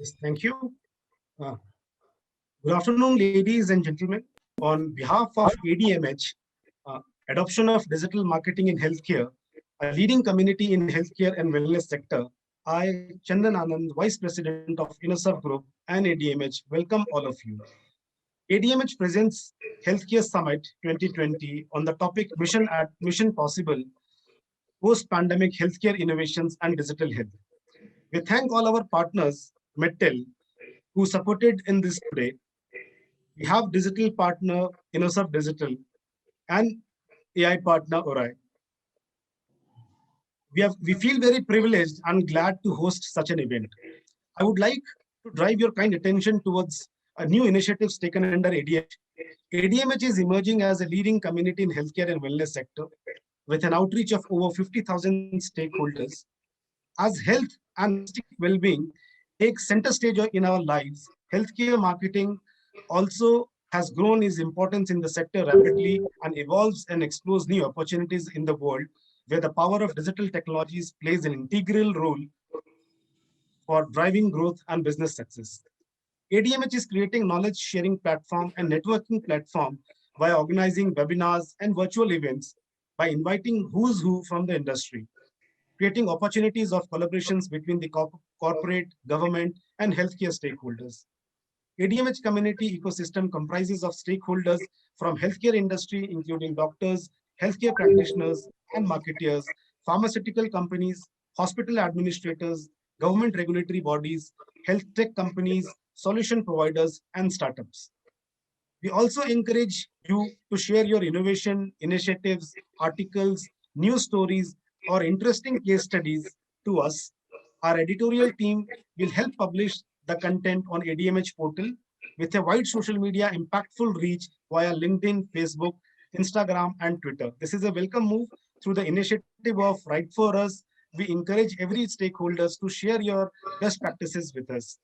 Yes, thank you. Uh, Good afternoon, ladies and gentlemen. On behalf of ADMH, uh, Adoption of Digital Marketing in Healthcare, a leading community in healthcare and wellness sector, I, Chandan Anand, Vice President of InnoServe Group and ADMH, welcome all of you. ADMH presents Healthcare Summit 2020 on the topic Mission Possible, Post-Pandemic Healthcare Innovations and Digital Health. We thank all our partners, Medtel, who supported in this today. We have digital partner InnoServe Digital and AI partner Orai. We feel very privileged and glad to host such an event. I would like to drive your kind attention towards a new initiatives taken under ADMH. ADMH is emerging as a leading community in healthcare and wellness sector with an outreach of over 50,000 stakeholders. As health and holistic well-being take center stage in our lives, healthcare marketing also has grown its importance in the sector rapidly and evolves and explores new opportunities in the world where the power of digital technologies plays an integral role for driving growth and business success. ADMH is creating knowledge sharing platform and networking platform by organizing webinars and virtual events by inviting who's who from the industry, creating opportunities of collaborations between the corporate, government, and healthcare stakeholders. ADMH community ecosystem comprises of stakeholders from healthcare industry, including doctors, healthcare practitioners, and marketeers, pharmaceutical companies, hospital administrators, government regulatory bodies, health tech companies, solution providers, and startups. We also encourage you to share your innovation, initiatives, articles, news stories, or interesting case studies to us. Our editorial team will help publish the content on ADMH portal with a wide social media impactful reach via LinkedIn, Facebook, Instagram, and Twitter. This is a welcome move through the initiative of Right for Us. We encourage every stakeholders to share your best practices with us.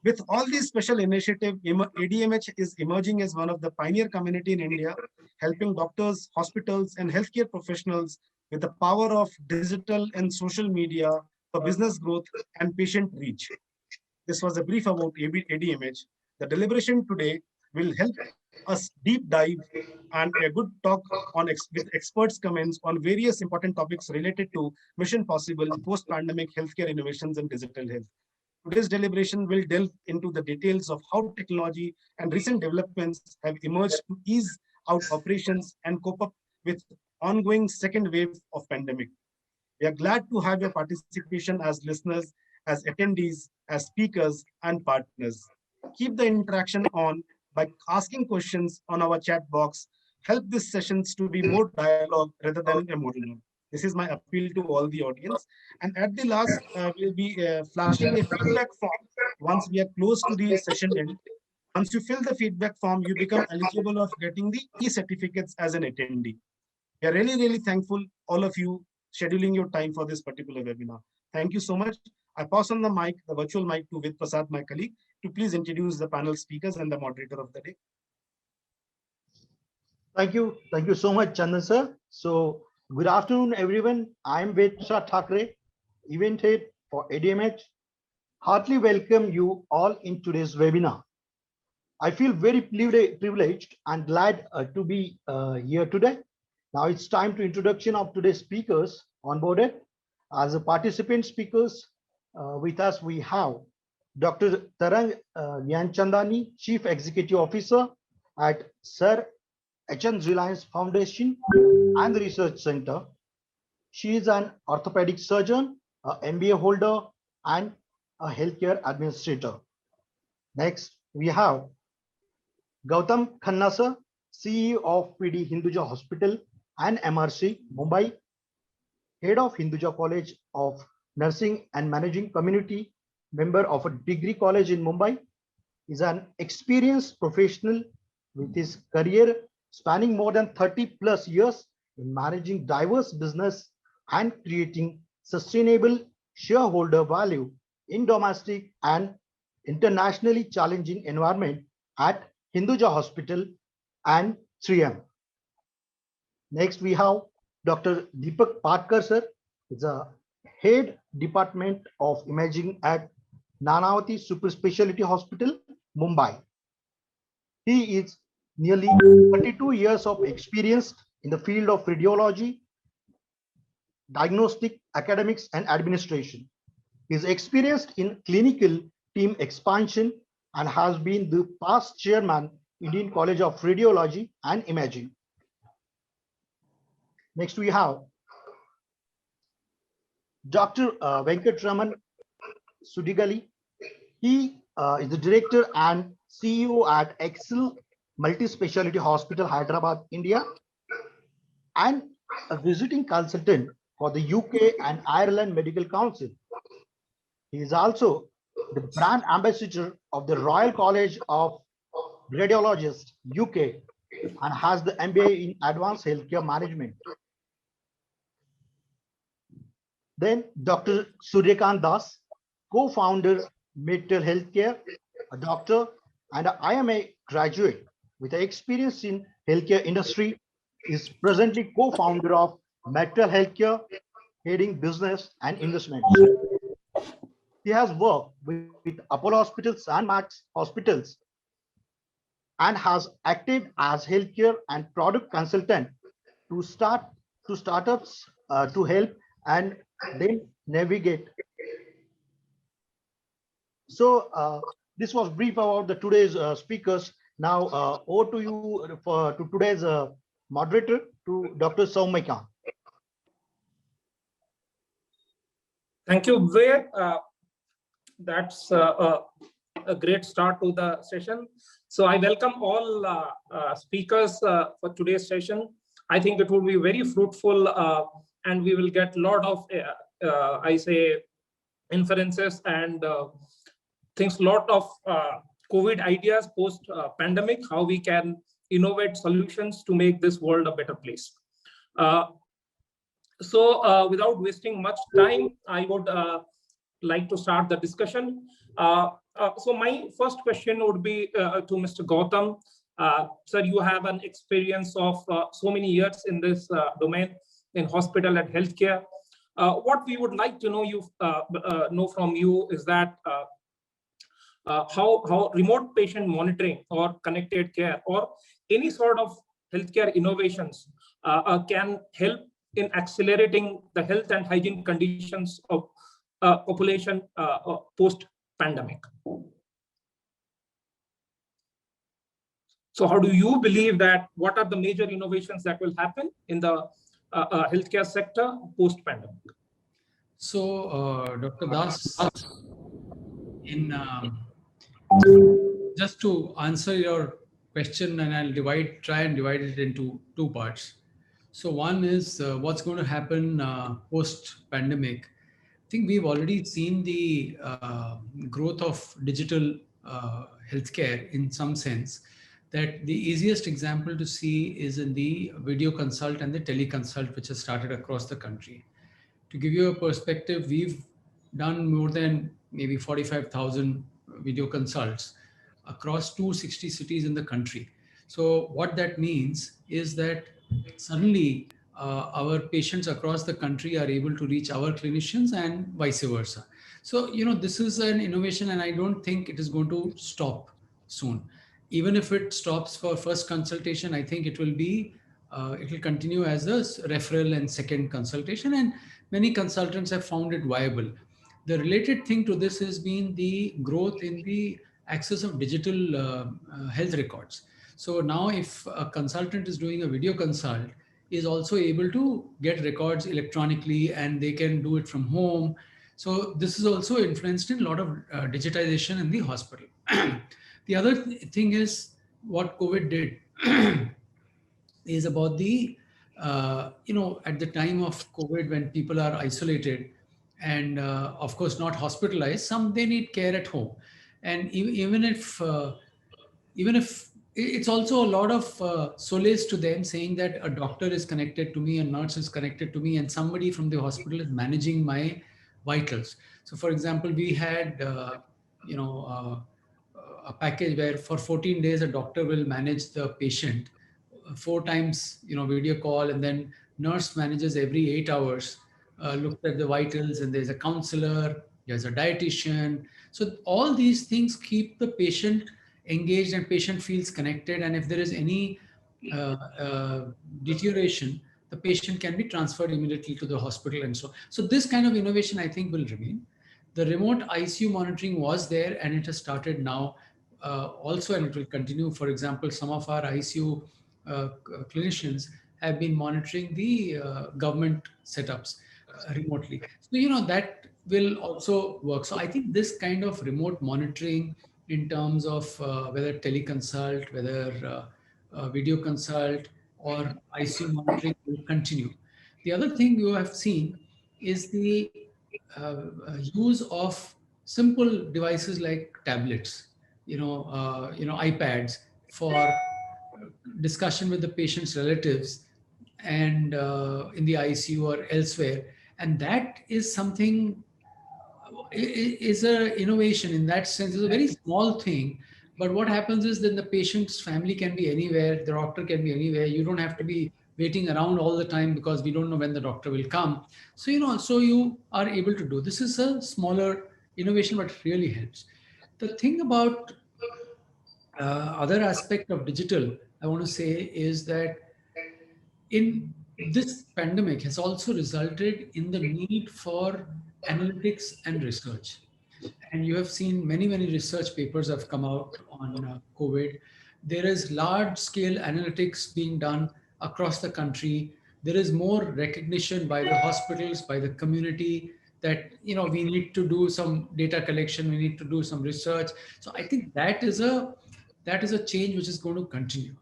With all these special initiatives, ADMH is emerging as one of the pioneer community in India, helping doctors, hospitals, and healthcare professionals with the power of digital and social media for business growth and patient reach. This was a brief about ADMH. The deliberation today will help us deep dive and a good talk on with experts' comments on various important topics related to Mission Possible, post-pandemic healthcare innovations and digital health. Today's deliberation will delve into the details of how technology and recent developments have emerged to ease out operations and cope up with ongoing second wave of pandemic. We are glad to have your participation as listeners, as attendees, as speakers, and partners. Keep the interaction on by asking questions on our chat box. Help these sessions to be more dialogue rather than a monologue. This is my appeal to all the audience. And at the last, we'll be flashing a feedback form once we are close to the session end. Once you fill the feedback form, you become eligible of getting the e-certificates as an attendee. We are really, really thankful, all of you, scheduling your time for this particular webinar. Thank you so much. I pass on the mic, the virtual mic to Ved Prasad, my colleague, to please introduce the panel speakers and the moderator of the day. Thank you. Thank you so much, Chandan sir. So good afternoon, everyone. I'm Ved Prasad Thakre, event head for ADMH. Heartily welcome you all in today's webinar. I feel very privileged and glad to be here today. Now it's time to introduction of today's speakers onboarded. As a participant speakers with us, we have Dr. Tarang Nyanchandani, Chief Executive Officer at Sir H.N. Reliance Foundation and Research Center. She is an orthopedic surgeon, an MBA holder, and a healthcare administrator. Next, we have Gautam Khanna sir, CEO of PD Hinduja Hospital and MRC, Mumbai, head of Hinduja College of Nursing and managing community member of a degree college in Mumbai, is an experienced professional with his career spanning more than 30 plus years in managing diverse business and creating sustainable shareholder value in domestic and internationally challenging environment at Hinduja Hospital and 3M. Next, we have Dr. Deepak Patkar sir, is a head department of imaging at Nanavati Super Specialty Hospital, Mumbai. He is nearly 32 years of experience in the field of radiology, diagnostic, academics, and administration. He is experienced in clinical team expansion and has been the past chairman, Indian College of Radiology and Imaging. Next, we have Dr. Venkatraman Sudigali. He is the director and CEO at Excel Multi-Speciality Hospital, Hyderabad, India, and a visiting consultant for the UK and Ireland Medical Council. He is also the brand ambassador of the Royal College of Radiologists, UK, and has the MBA in Advanced Healthcare Management. Then Dr. Suryakant Das, co-founder Medtel Healthcare, a doctor and an IMA graduate with experience in healthcare industry, is presently co-founder of Medtel Healthcare, heading business and investments. He has worked with Apollo Hospitals and Max Hospitals and has acted as healthcare and product consultant to startups to help and then navigate. So this was brief about the today's speakers. Now over to you to today's moderator, to Dr. Soumya. Thank you, Ved. That's a great start to the session. So I welcome all speakers for today's session. I think it will be very fruitful and we will get a lot of, I say, inferences and things, lot of COVID ideas post-pandemic, how we can innovate solutions to make this world a better place. So without wasting much time, I would like to start the discussion. So my first question would be to Mr. Gautam. Sir, you have an experience of so many years in this domain in hospital and healthcare. What we would like to know from you is that how remote patient monitoring or connected care or any sort of healthcare innovations can help in accelerating the health and hygiene conditions of population post-pandemic. So how do you believe that, what are the major innovations that will happen in the healthcare sector post-pandemic? So Dr. Das, just to answer your question, and I'll try and divide it into two parts. So one is what's going to happen post-pandemic. I think we've already seen the growth of digital healthcare in some sense, that the easiest example to see is in the video consult and the teleconsult, which has started across the country. To give you a perspective, we've done more than maybe 45,000 video consults across 260 cities in the country. So what that means is that suddenly our patients across the country are able to reach our clinicians and vice versa. So, this is an innovation and I don't think it is going to stop soon. Even if it stops for first consultation, I think it will continue as a referral and second consultation, and many consultants have found it viable. The related thing to this has been the growth in the access of digital health records. So now if a consultant is doing a video consult, is also able to get records electronically and they can do it from home. So this is also influenced in a lot of digitization in the hospital. The other thing is what COVID did is about the, at the time of COVID, when people are isolated and of course not hospitalized, some they need care at home. And even if it's also a lot of solace to them saying that a doctor is connected to me, a nurse is connected to me, and somebody from the hospital is managing my vitals. So for example, we had, a package where for 14 days, a doctor will manage the patient 4 times, video call, and then nurse manages every 8 hours, looks at the vitals, and there's a counselor there's a dietitian. So all these things keep the patient engaged and patient feels connected. And if there is any deterioration, the patient can be transferred immediately to the hospital and so this kind of innovation I think will remain. The remote ICU monitoring was there and it has started now also, and it will continue. For example, some of our ICU clinicians have been monitoring the government setups remotely. So, that will also work. So I think this kind of remote monitoring in terms of whether teleconsult, whether video consult or ICU monitoring will continue. The other thing you have seen is the use of simple devices like tablets, iPads for discussion with the patient's relatives and in the ICU or elsewhere. And that is something, is a innovation in that sense. It's a very small thing, but what happens is then the patient's family can be anywhere, the doctor can be anywhere. You don't have to be waiting around all the time because we don't know when the doctor will come. So you are able to do. This is a smaller innovation, but it really helps. The thing about other aspect of digital, I want to say is that in this pandemic has also resulted in the need for analytics and research. And you have seen many research papers have come out on COVID. There is large scale analytics being done across the country. There is more recognition by the hospitals, by the community that, we need to do some data collection, we need to do some research. So I think that is a change which is going to continue.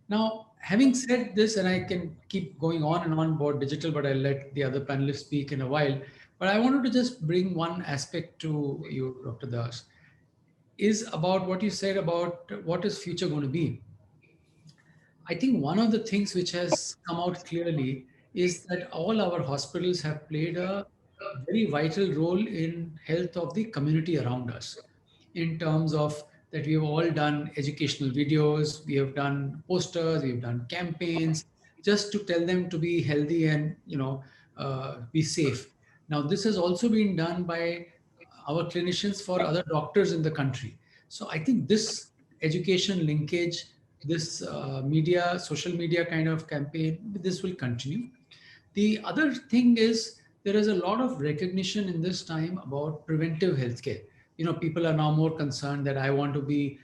Now, having said this, and I can keep going on and on about digital, but I'll let the other panelists speak in a while. But I wanted to just bring one aspect to you, Dr. Das, is about what you said about what is future going to be. I think one of the things which has come out clearly is that all our hospitals have played a very vital role in health of the community around us, in terms of that we have all done educational videos, we have done posters, we have done campaigns, just to tell them to be healthy and be safe. Now, this has also been done by our clinicians for other doctors in the country. So I think this education linkage, this social media kind of campaign, this will continue. The other thing is there is a lot of recognition in this time about preventive healthcare. People are now more concerned that I want to be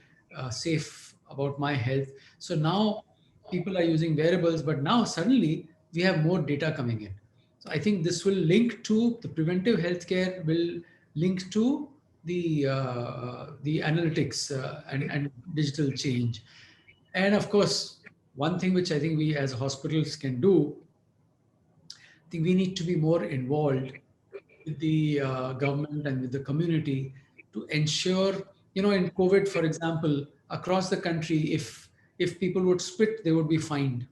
safe about my health. So now people are using wearables, but now suddenly we have more data coming in. So I think this will link to the preventive healthcare, will link to the analytics and digital change. And of course, one thing which I think we as hospitals can do, I think we need to be more involved with the government and with the community to ensure, in COVID, for example, across the country, if people would spit, they would be fined.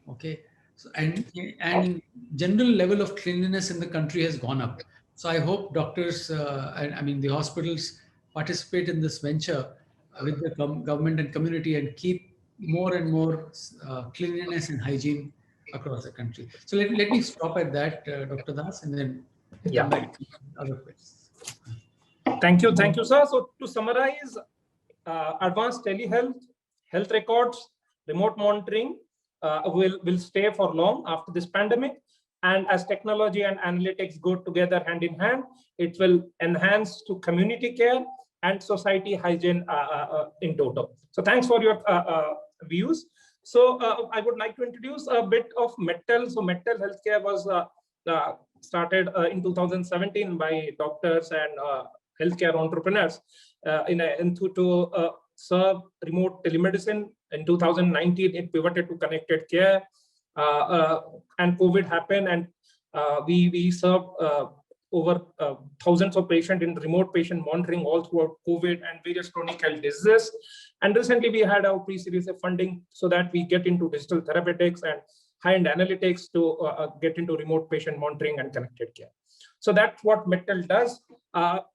Okay. So, and general level of cleanliness in the country has gone up. So I hope doctors, the hospitals participate in this venture with the government and community and keep more and more cleanliness and hygiene across the country. So let me stop at that, Dr. Das, and then come back to other questions. Thank you, sir. So to summarize, advanced telehealth, health records, remote monitoring will stay for long after this pandemic. And as technology and analytics go together hand in hand, it will enhance to community care and society hygiene in total. So thanks for your views. So I would like to introduce a bit of METTEL. So METTEL Healthcare was started in 2017 by doctors and healthcare entrepreneurs to serve remote telemedicine. In 2019, it pivoted to connected care, and COVID happened, and we served over thousands of patients in remote patient monitoring all throughout COVID and various chronic health diseases. And recently, we had our pre-series of funding so that we get into digital therapeutics and high-end analytics to get into remote patient monitoring and connected care. So that's what METTEL does.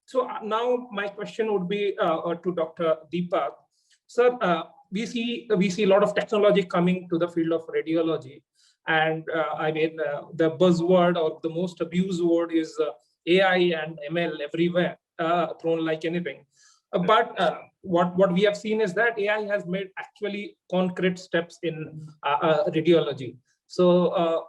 So now my question would be to Dr. Deepak. Sir, we see a lot of technology coming to the field of radiology. And the buzzword or the most abused word is AI and ML everywhere, thrown like anything. But what we have seen is that AI has made actually concrete steps in radiology. So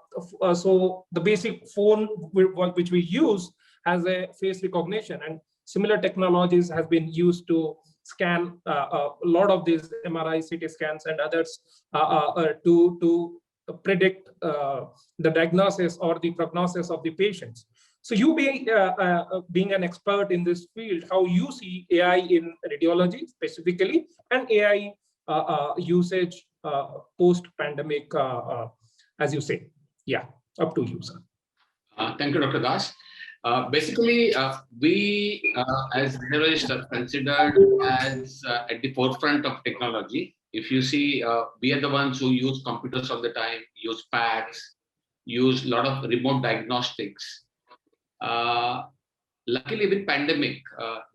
the basic phone which we use has a face recognition, and similar technologies has been used to scan a lot of these MRI, CT scans, and others to predict the diagnosis or the prognosis of the patients. So you being an expert in this field, how you see AI in radiology specifically, and AI usage post-pandemic, as you say. Yeah, up to you, sir. Thank you, Dr. Das. Basically, we as radiologists are considered as at the forefront of technology. If you see, we are the ones who use computers all the time, use PACS, use a lot of remote diagnostics. Luckily, with pandemic,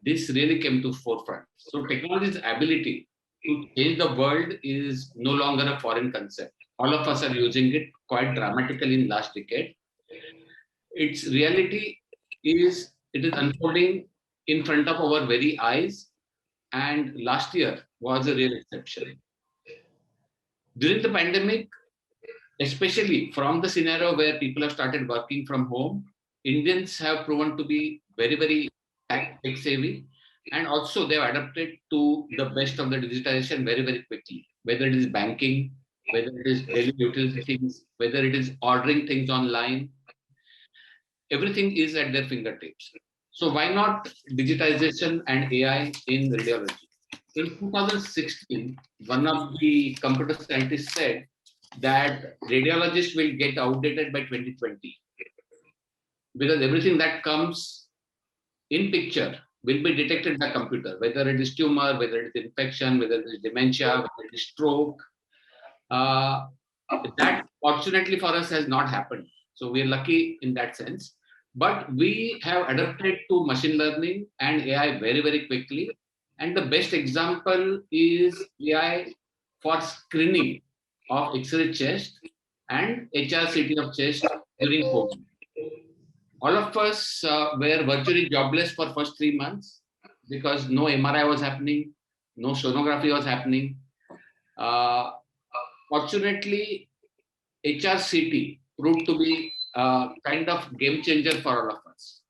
this really came to forefront. So technology's ability to change the world is no longer a foreign concept. All of us are using it quite dramatically in last decade. Its reality is, it is unfolding in front of our very eyes, and last year was a real exception. During the pandemic, especially from the scenario where people have started working from home, Indians have proven to be very, very tech savvy, and also they've adapted to the best of the digitization very, very quickly, whether it is banking, whether it is daily utility things, whether it is ordering things online, everything is at their fingertips. So why not digitization and AI in radiology? In 2016, one of the computer scientists said that radiologists will get outdated by 2020, because everything that comes in picture will be detected by computer, whether it is tumor, whether it is infection, whether it is dementia, whether it is stroke. That fortunately for us has not happened. So we are lucky in that sense. But we have adapted to machine learning and AI very, very quickly. And the best example is AI for screening of X-ray chest and HRCT of chest during COVID. All of us were virtually jobless for first 3 months because no MRI was happening, no sonography was happening. Fortunately, HRCT proved to be kind of game changer for all of us.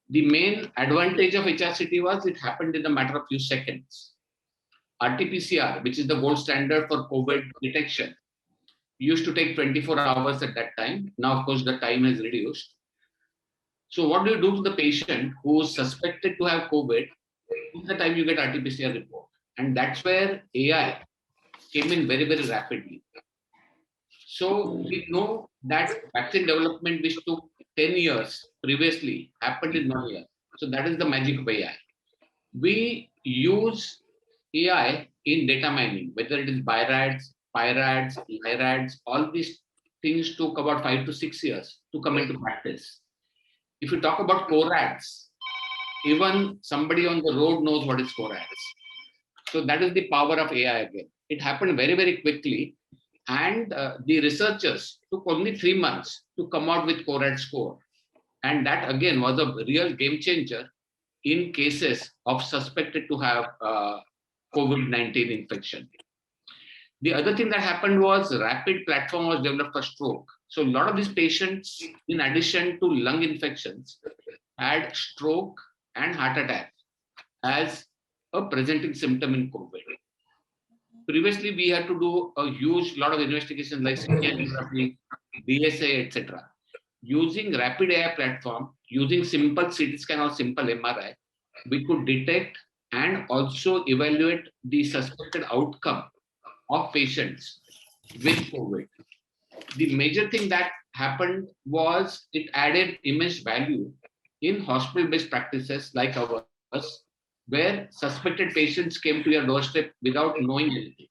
The main advantage of HRCT was it happened in a matter of few seconds. RT-PCR, which is the gold standard for COVID detection, used to take 24 hours at that time. Now, of course, the time has reduced. So what do you do to the patient who is suspected to have COVID in the time you get RT-PCR report? And that's where AI came in very, very rapidly. So we know that vaccine development, which took 10 years previously, happened in 1 year. So that is the magic of AI. We use AI in data mining, whether it is BI-RADS, PI-RADS, LI-RADS, all these things took about 5 to 6 years to come into practice. If you talk about CORADS, even somebody on the road knows what is CORADS. So that is the power of AI again. It happened very, very quickly. And the researchers took only 3 months to come out with CORAD score. And that again was a real game changer in cases of suspected to have COVID-19 infection. The other thing that happened was rapid platform was developed for stroke. So a lot of these patients, in addition to lung infections, had stroke and heart attack as a presenting symptom in COVID. Previously, we had to do a huge lot of investigations like CT angiography, DSA, etc. Using rapid AI platform, using simple CT scan or simple MRI, we could detect and also evaluate the suspected outcome of patients with COVID. The major thing that happened was it added immense value in hospital-based practices like ours, where suspected patients came to your doorstep without knowing anything.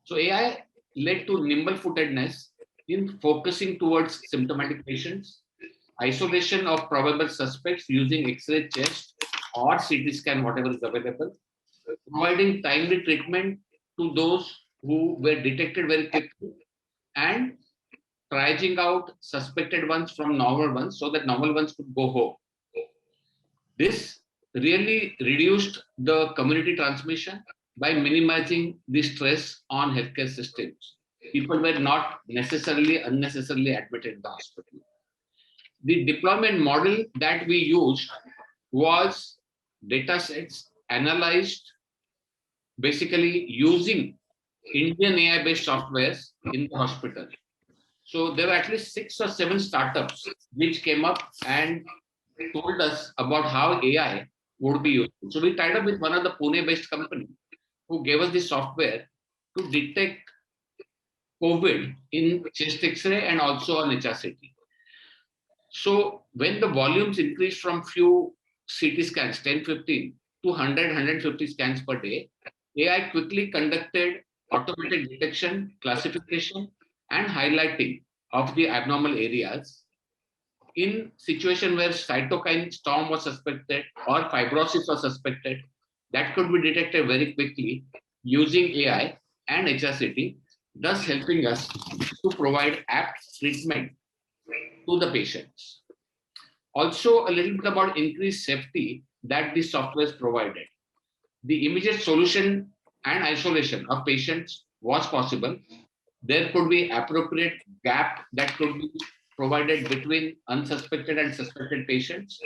So AI led to nimble-footedness in focusing towards symptomatic patients, isolation of probable suspects using X-ray chest or CT scan, whatever is available, providing timely treatment to those who were detected very quickly, and triaging out suspected ones from normal ones so that normal ones could go home. This really reduced the community transmission by minimizing the stress on healthcare systems. People were not unnecessarily admitted in the hospital. The deployment model that we used was data sets analyzed basically using Indian AI-based softwares in the hospital. So there were at least 6 or 7 startups which came up and told us about how AI would be used. So we tied up with one of the Pune-based company who gave us the software to detect COVID in chest X-ray and also on HRCT. So when the volumes increased from few CT scans, 10, 15 to 100, 150 scans per day, AI quickly conducted automated detection, classification, and highlighting of the abnormal areas. In situation where cytokine storm was suspected or fibrosis was suspected, that could be detected very quickly using AI and HRCT, thus helping us to provide apt treatment to the patients. Also, a little bit about increased safety that the software provided. The immediate solution and isolation of patients was possible. There could be appropriate gap that could be provided between unsuspected and suspected patients,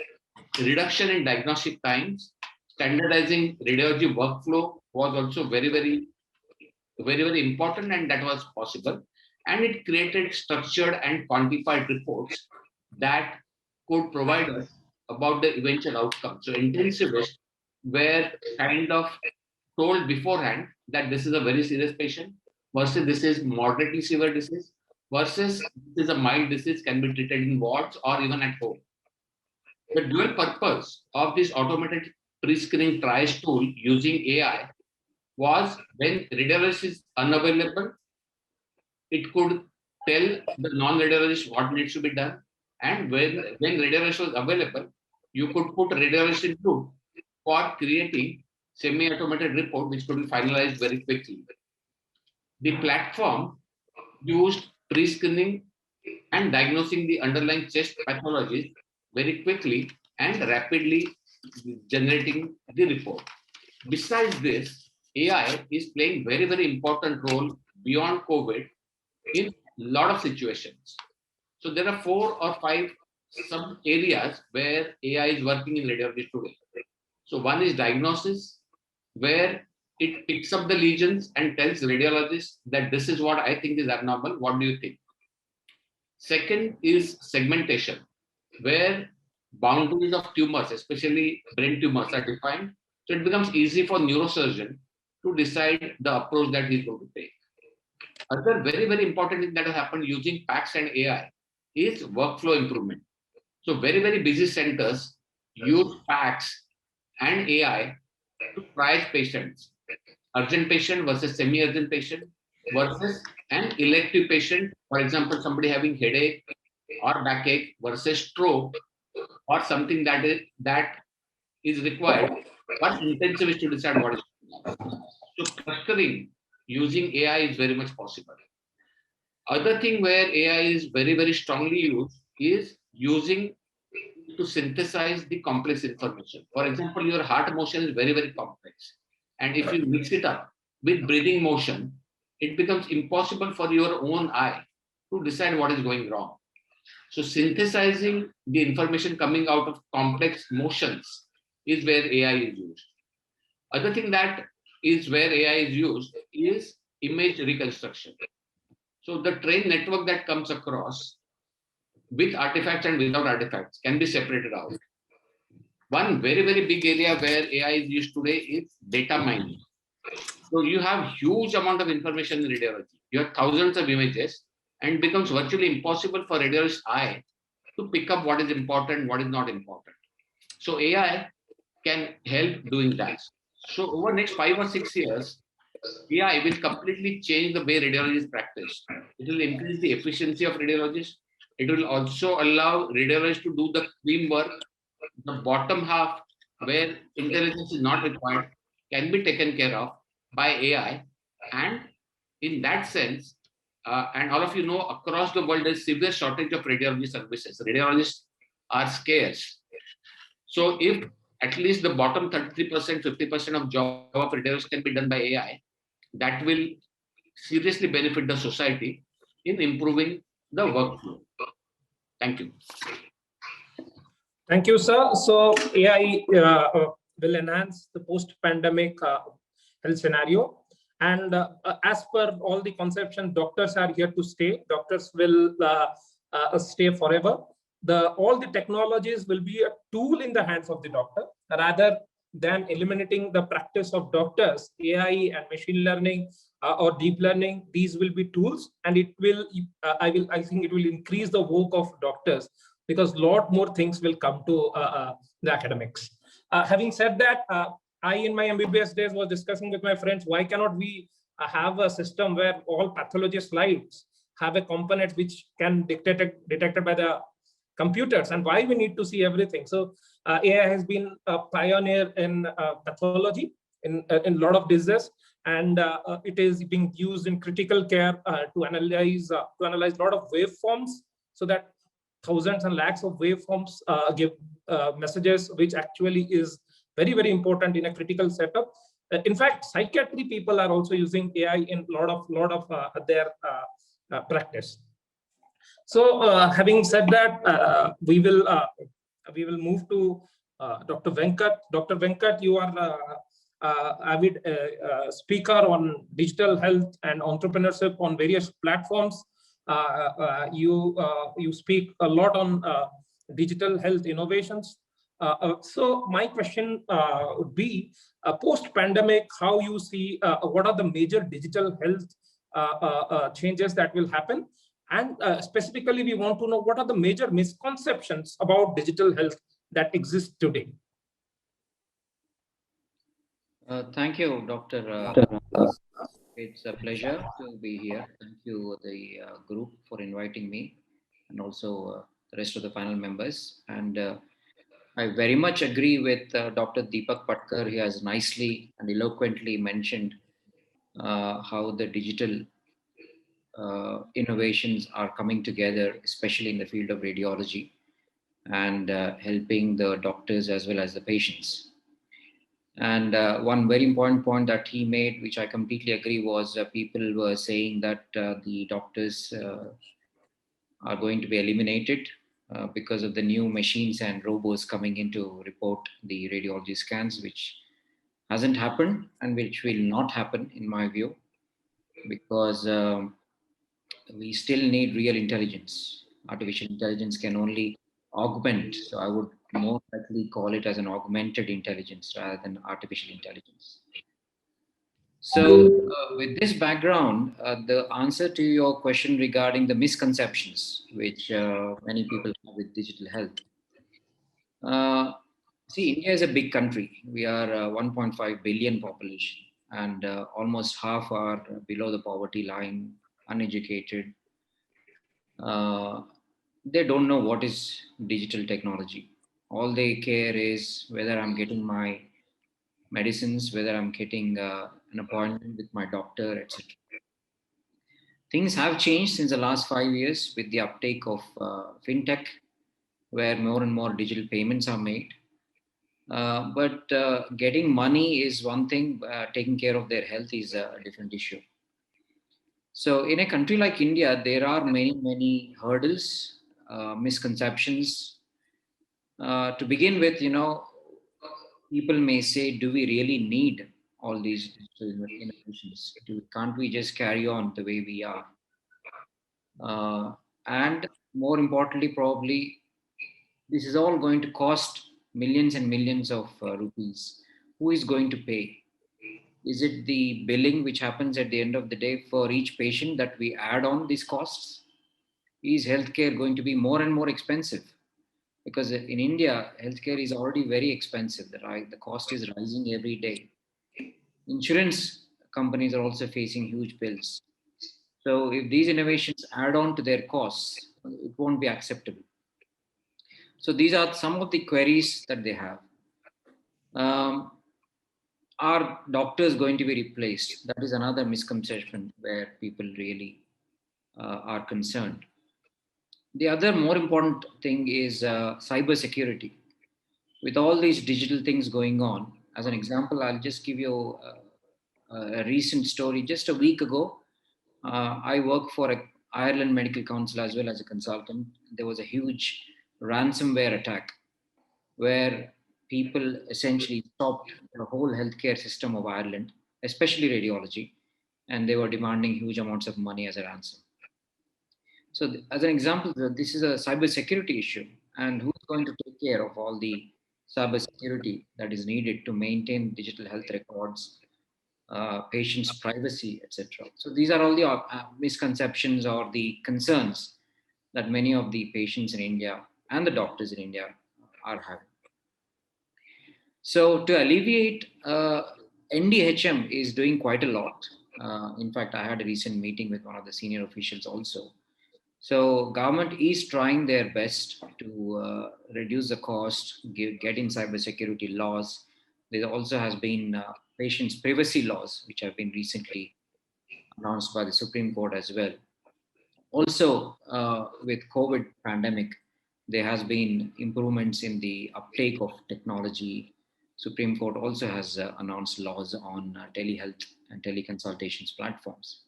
reduction in diagnostic times, standardizing radiology workflow was also very important, and that was possible. And it created structured and quantified reports that could provide us about the eventual outcome. So intensivists were kind of told beforehand that this is a very serious patient versus this is moderately severe disease versus this is a mild disease, can be treated in wards or even at home. The dual purpose of this automated pre-screening triage tool using AI was when radiologist is unavailable, it could tell the non-radiologist what needs to be done. And when radiologist was available, you could put radiologist in loop for creating semi-automated report which could be finalized very quickly. The platform used pre-screening and diagnosing the underlying chest pathologies very quickly and rapidly generating the report. Besides this, AI is playing very important role beyond COVID in a lot of situations. So there are 4 or 5 sub areas where AI is working in radiology today. So one is diagnosis, where it picks up the lesions and tells radiologists that this is what I think is abnormal. What do you think? Second is segmentation, where boundaries of tumors, especially brain tumors, are defined. So it becomes easy for neurosurgeon to decide the approach that he's going to take. Other very important thing that has happened using PACS and AI is workflow improvement. So very busy centers use PACS and AI to triage patients, urgent patient versus semi-urgent patient versus an elective patient. For example, somebody having headache or backache versus stroke or something that is required, but intensive is to decide what is going on. So clustering using AI is very much possible. Other thing where AI is very strongly used is using to synthesize the complex information. For example, your heart motion is very complex. And if you mix it up with breathing motion, it becomes impossible for your own eye to decide what is going wrong. So synthesizing the information coming out of complex motions is where AI is used. Other thing that is where AI is used is image reconstruction. So the train network that comes across with artifacts and without artifacts can be separated out. One very big area where AI is used today is data mining. So you have huge amount of information in radiology. You have thousands of images, and it becomes virtually impossible for radiologist's eye to pick up what is important, what is not important. So AI can help doing that. So over next 5 or 6 years, AI will completely change the way radiology is practiced. It will increase the efficiency of radiologists. It will also allow radiologists to do the cream work. The bottom half, where intelligence is not required, can be taken care of by AI. And in that sense, and all of you know, across the world, there's severe shortage of radiology services. Radiologists are scarce. So if at least the bottom 33%, 50% of job of radiologists can be done by AI, that will seriously benefit the society in improving the workflow. Thank you. Thank you, sir. So AI will enhance the post-pandemic health scenario. And as per all the conception, doctors are here to stay. Doctors will stay forever. All the technologies will be a tool in the hands of the doctor rather than eliminating the practice of doctors. AI and machine learning or deep learning, these will be tools, and it will. I think it will increase the work of doctors, because a lot more things will come to the academics. Having said that, I, in my MBBS days, was discussing with my friends, why cannot we have a system where all pathology slides have a component which can detected by the computers, and why we need to see everything. So AI has been a pioneer in pathology in a lot of diseases, and it is being used in critical care to analyze a lot of waveforms, so that thousands and lakhs of waveforms give messages, which actually is very, very important in a critical setup. In fact, psychiatry people are also using AI in a lot of their practice. So having said that, we will move to Dr. Venkat. Dr. Venkat, you are avid speaker on digital health and entrepreneurship on various platforms. You speak a lot on digital health innovations. So my question would be, post-pandemic, how you see, what are the major digital health changes that will happen? And specifically, we want to know what are the major misconceptions about digital health that exist today. Thank you, Dr. It's a pleasure to be here. Thank you, the group, for inviting me, and also the rest of the panel members. And I very much agree with Dr. Deepak Patkar. He has nicely and eloquently mentioned how the digital innovations are coming together, especially in the field of radiology, and helping the doctors as well as the patients. And one very important point that he made, which I completely agree, was people were saying that the doctors are going to be eliminated because of the new machines and robots coming in to report the radiology scans, which hasn't happened and which will not happen, in my view, because we still need real intelligence. Artificial intelligence can only augment. So I would more likely call it as an augmented intelligence rather than artificial intelligence. So with this background, the answer to your question regarding the misconceptions which many people have with digital health. See, India is a big country. We are 1.5 billion population, and almost half are below the poverty line, uneducated. They don't know what is digital technology. All they care is whether I'm getting my medicines, whether I'm getting an appointment with my doctor, etc. Things have changed since the last 5 years with the uptake of fintech, where more and more digital payments are made. But getting money is one thing, taking care of their health is a different issue. So in a country like India, there are many hurdles, misconceptions. To begin with, people may say, do we really need all these digital innovations? Can't we just carry on the way we are? And more importantly, probably, this is all going to cost millions and millions of rupees. Who is going to pay? Is it the billing which happens at the end of the day for each patient that we add on these costs? Is healthcare going to be more and more expensive? Because in India, healthcare is already very expensive. The cost is rising every day. Insurance companies are also facing huge bills. So if these innovations add on to their costs, it won't be acceptable. So these are some of the queries that they have. Are doctors going to be replaced? That is another misconception where people really are concerned. The other more important thing is cyber security. With all these digital things going on, as an example, I'll just give you a recent story. Just a week ago, I work for Ireland Medical Council as well as a consultant. There was a huge ransomware attack where people essentially stopped the whole healthcare system of Ireland, especially radiology, and they were demanding huge amounts of money as a ransom. So, as an example, this is a cybersecurity issue, and who's going to take care of all the cybersecurity that is needed to maintain digital health records, patients' privacy, etc. So, these are all the misconceptions or the concerns that many of the patients in India and the doctors in India are having. So, to alleviate, NDHM is doing quite a lot. In fact, I had a recent meeting with one of the senior officials also. So government is trying their best to reduce the cost, get in cybersecurity laws. There also has been patients' privacy laws, which have been recently announced by the Supreme Court as well. Also, with COVID pandemic, there has been improvements in the uptake of technology. Supreme Court also has announced laws on telehealth and teleconsultations platforms.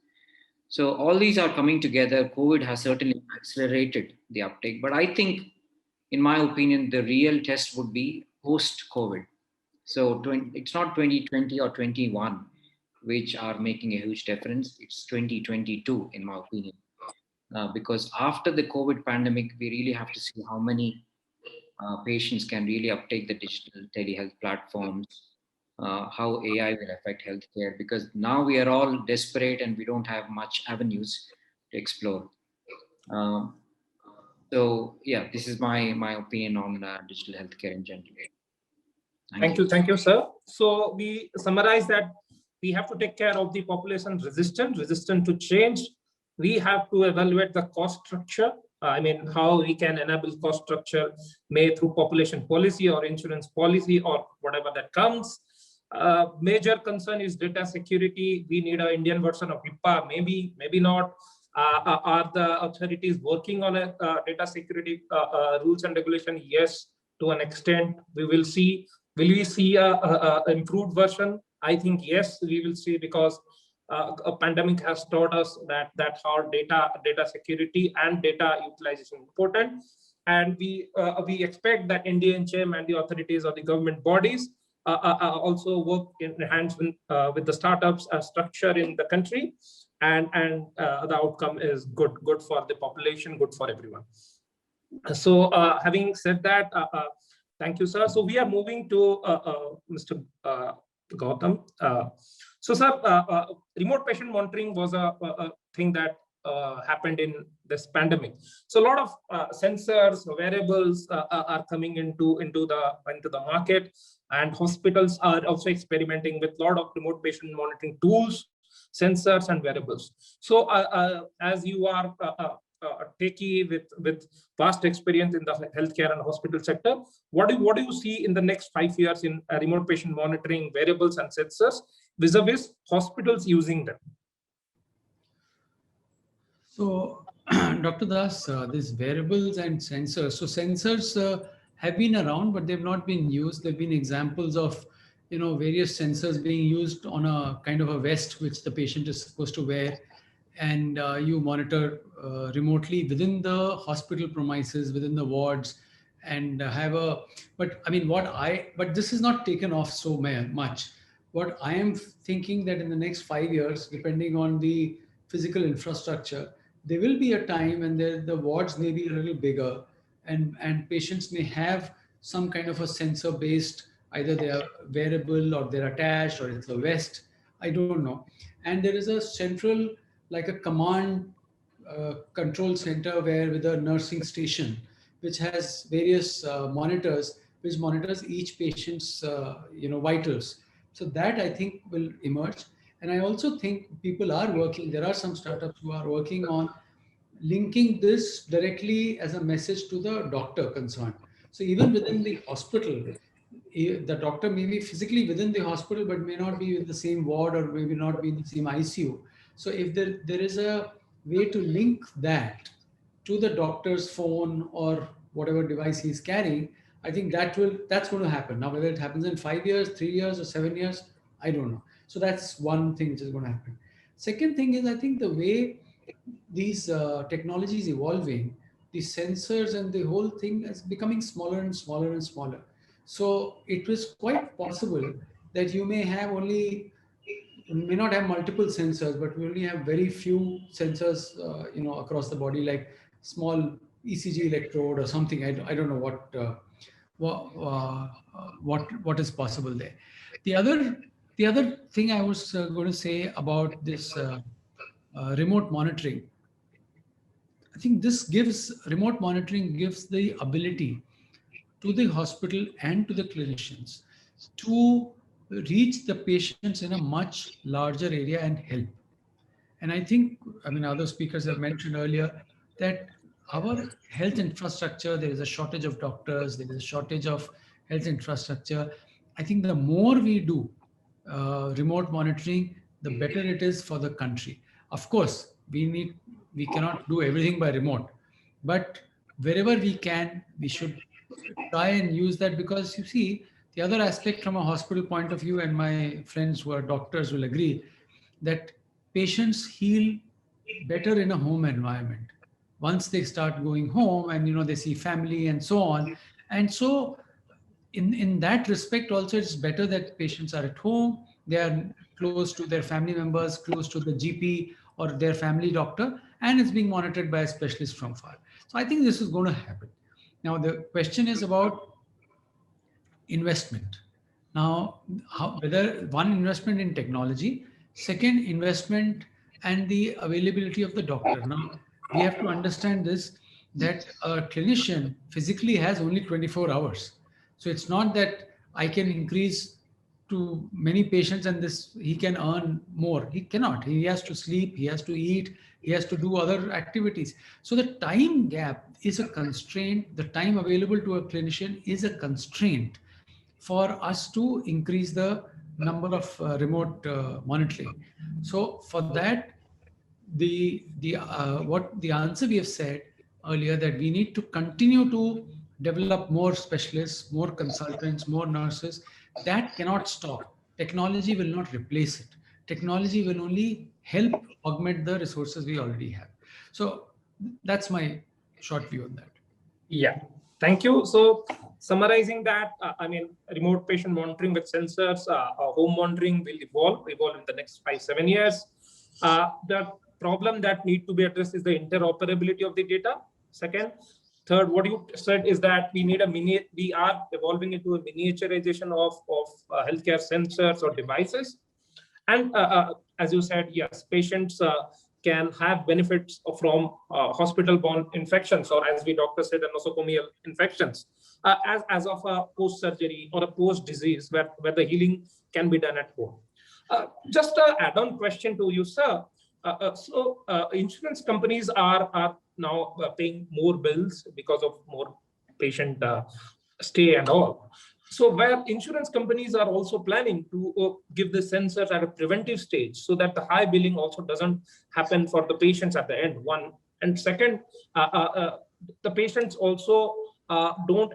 So all these are coming together. COVID has certainly accelerated the uptake, but I think, in my opinion, the real test would be post-COVID. So it's not 2020 or 21 which are making a huge difference. It's 2022, in my opinion, because after the COVID pandemic, we really have to see how many patients can really uptake the digital telehealth platforms, how AI will affect healthcare, because now we are all desperate and we don't have much avenues to explore. So yeah, this is my opinion on digital healthcare in general. Thank you, sir. So we summarize that we have to take care of the population resistant to change. We have to evaluate the cost structure. I mean, how we can enable cost structure made through population policy or insurance policy or whatever that comes. Major concern is data security. We need an Indian version of HIPAA, maybe not. Are the authorities working on a data security rules and regulation? Yes, to an extent. We will see. Will we see a improved version? I think yes, we will see, because a pandemic has taught us that how data security and data utilization is important, and we expect that NDHM and the authorities or the government bodies also work in hands with the startups structure in the country, and the outcome is good for the population, good for everyone. So having said that, thank you, sir. So we are moving to Mr. Gautam. So, sir, remote patient monitoring was a thing that happened in this pandemic. So a lot of sensors, wearables are coming into the market, and hospitals are also experimenting with a lot of remote patient monitoring tools, sensors, and wearables. So as you are a techie with vast experience in the healthcare and hospital sector, what do you see in the next 5 years in remote patient monitoring, wearables, and sensors vis-a-vis hospitals using them? So, Dr. Das, these wearables and sensors. So sensors have been around, but they've not been used. There've been examples of, various sensors being used on a kind of a vest which the patient is supposed to wear, and you monitor remotely within the hospital premises, within the wards, and but this is not taken off so much. What I am thinking that in the next 5 years, depending on the physical infrastructure, there will be a time when the wards may be a little bigger, and patients may have some kind of a sensor based, either they are wearable or they're attached or it's a vest, I don't know. And there is a central, like a command control center with a nursing station, which has various monitors, which monitors each patient's vitals. So that, I think, will emerge. And I also think there are some startups who are working on linking this directly as a message to the doctor concerned. So even within the hospital, the doctor may be physically within the hospital, but may not be in the same ward or maybe not be in the same ICU. So if there is a way to link that to the doctor's phone or whatever device he's carrying, I think that's going to happen. Now, whether it happens in 5 years, 3 years, or 7 years, I don't know. So that's one thing which is going to happen. Second thing is, I think the way these technologies evolving, the sensors and the whole thing is becoming smaller and smaller and smaller. So it was quite possible that you may not have multiple sensors, but we only have very few sensors, across the body, like small ECG electrode or something. I don't know what is possible there. The other thing I was going to say about this remote monitoring, I think remote monitoring gives the ability to the hospital and to the clinicians to reach the patients in a much larger area and help. And I think, other speakers have mentioned earlier that our health infrastructure, there is a shortage of doctors, there is a shortage of health infrastructure. I think the more we do remote monitoring, the better it is for the country. Of course, we cannot do everything by remote, but wherever we can, we should try and use that, because you see, the other aspect from a hospital point of view, and my friends who are doctors will agree, that patients heal better in a home environment. Once they start going home and they see family and so on. And so in that respect also, it's better that patients are at home, they are close to their family members, close to the GP or their family doctor, and it's being monitored by a specialist from far. So I think this is going to happen. Now the question is about investment. Now, whether one, investment in technology, second, investment and the availability of the doctor. Now, we have to understand this, that a clinician physically has only 24 hours. So it's not that I can increase to many patients and he can earn more. He cannot. He has to sleep, he has to eat, he has to do other activities. So the time gap is a constraint. The time available to a clinician is a constraint for us to increase the number of remote monitoring. So for that, the answer we have said earlier, that we need to continue to develop more specialists, more consultants, more nurses. That cannot stop. Technology will not replace it. Technology will only help augment the resources we already have. So that's my short view on that. Yeah, thank you. So summarizing that, remote patient monitoring with sensors, home monitoring will evolve in the next 5-7 years. The problem that need to be addressed is the interoperability of the data. Second, third, what you said is that we are evolving into a miniaturization of healthcare sensors or devices. And as you said, yes, patients can have benefits from hospital-borne infections, or as we doctor said, nosocomial infections, as of a post-surgery or a post-disease where the healing can be done at home. Just an add-on question to you, sir. So insurance companies are now paying more bills because of more patient stay and all. So where insurance companies are also planning to give the sensors at a preventive stage, so that the high billing also doesn't happen for the patients at the end, one. And second, the patients also don't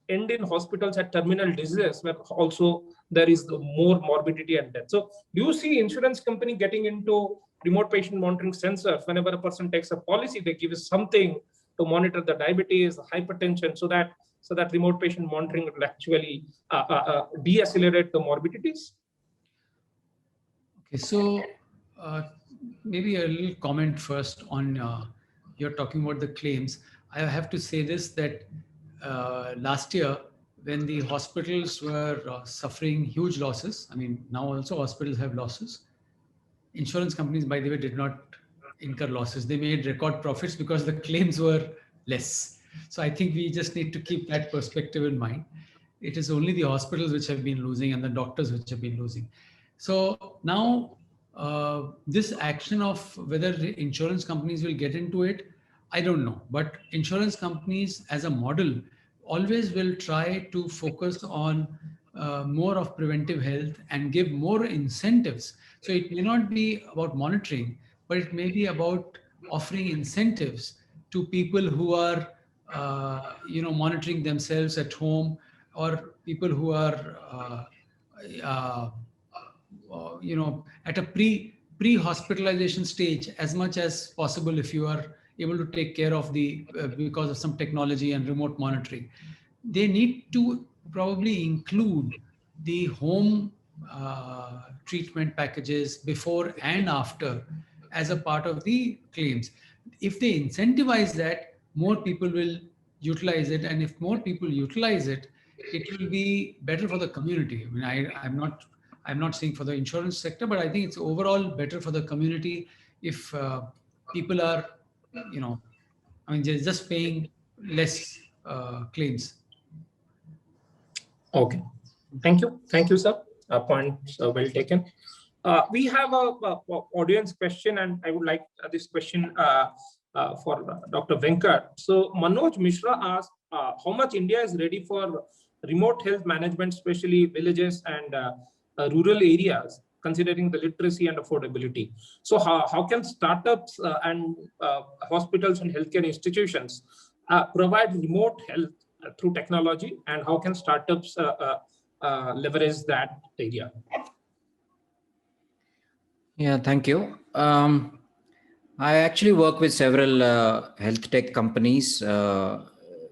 end in hospitals at terminal diseases, where also there is more morbidity and death. So do you see insurance company getting into remote patient monitoring sensors? Whenever a person takes a policy, they give us something to monitor the diabetes, hypertension, so that remote patient monitoring will actually de-accelerate the morbidities? Okay, so maybe a little comment first on you're talking about the claims. I have to say this, that last year, when the hospitals were suffering huge losses, now also hospitals have losses. Insurance companies, by the way, did not incur losses. They made record profits because the claims were less. So I think we just need to keep that perspective in mind. It is only the hospitals which have been losing and the doctors which have been losing. So now this action of whether the insurance companies will get into it, I don't know. But insurance companies as a model always will try to focus on more of preventive health and give more incentives. So it may not be about monitoring, but it may be about offering incentives to people who are, monitoring themselves at home, or people who are, at a pre-hospitalization stage as much as possible, if you are able to take care of the because of some technology and remote monitoring. They need to probably include the home treatment packages before and after as a part of the claims. If they incentivize that, more people will utilize it, and if more people utilize it, it will be better for the community. I mean, I'm not saying for the insurance sector, but I think it's overall better for the community if people are, they're just paying less claims. Okay. Thank you, sir. Points well taken. We have a audience question, and I would like this question for Dr. Venkat. So Manoj Mishra asked, how much India is ready for remote health management, especially villages and rural areas, considering the literacy and affordability? So how can startups and hospitals and healthcare institutions provide remote health through technology, and how can startups leverage that area? Yeah, thank you. I actually work with several health tech companies,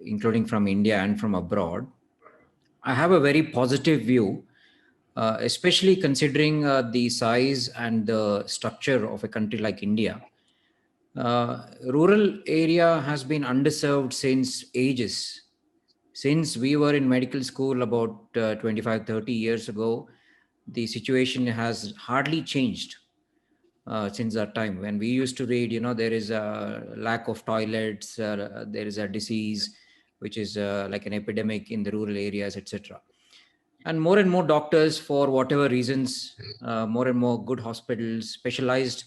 including from India and from abroad. I have a very positive view, especially considering the size and the structure of a country like India. Rural area has been underserved since ages. Since we were in medical school about 25, 30 years ago, the situation has hardly changed since that time. When we used to read, there is a lack of toilets, there is a disease, which is like an epidemic in the rural areas, etc. And more doctors, for whatever reasons, more and more good hospitals, specialized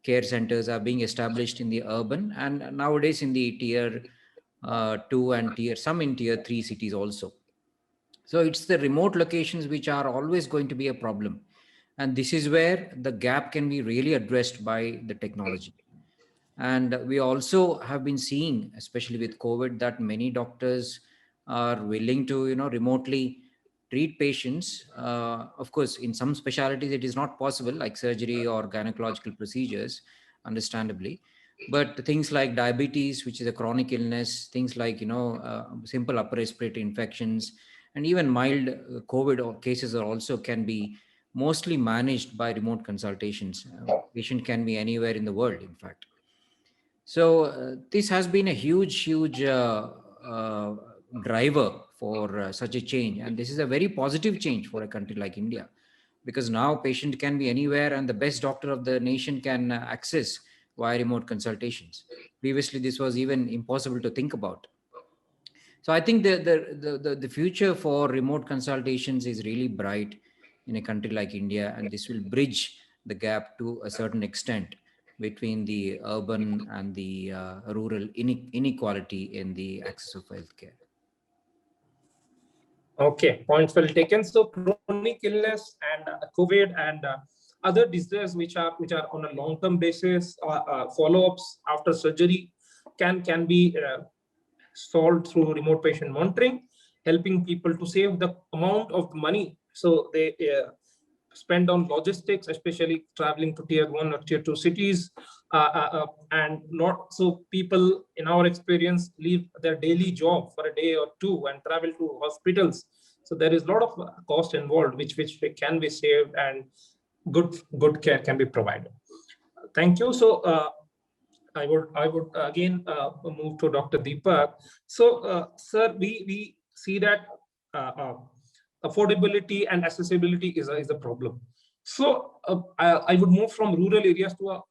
care centers are being established in the urban, and nowadays in the tier 2 and some in tier 3 cities also. So it's the remote locations which are always going to be a problem. And this is where the gap can be really addressed by the technology. And we also have been seeing, especially with COVID, that many doctors are willing to, remotely treat patients. Of course, in some specialties, it is not possible, like surgery or gynecological procedures, understandably. But things like diabetes, which is a chronic illness, things like, simple upper respiratory infections, and even mild COVID cases are also can be mostly managed by remote consultations. Patient can be anywhere in the world, in fact. So this has been a huge driver for such a change. And this is a very positive change for a country like India, because now patient can be anywhere and the best doctor of the nation can access via remote consultations. Previously, this was even impossible to think about. So I think the future for remote consultations is really bright in a country like India, and this will bridge the gap to a certain extent between the urban and the rural inequality in the access of healthcare. Okay, points well taken. So chronic illness and COVID and other diseases which are on a long-term basis, follow-ups after surgery can be solved through remote patient monitoring, helping people to save the amount of money. So they spend on logistics, especially traveling to tier 1 or tier 2 cities, and not so people in our experience leave their daily job for a day or two and travel to hospitals. So there is a lot of cost involved, which can be saved, and good care can be provided. Thank you. So I would again move to Dr. Deepak. So, sir, we see that affordability and accessibility is a problem. So I would move from rural areas to a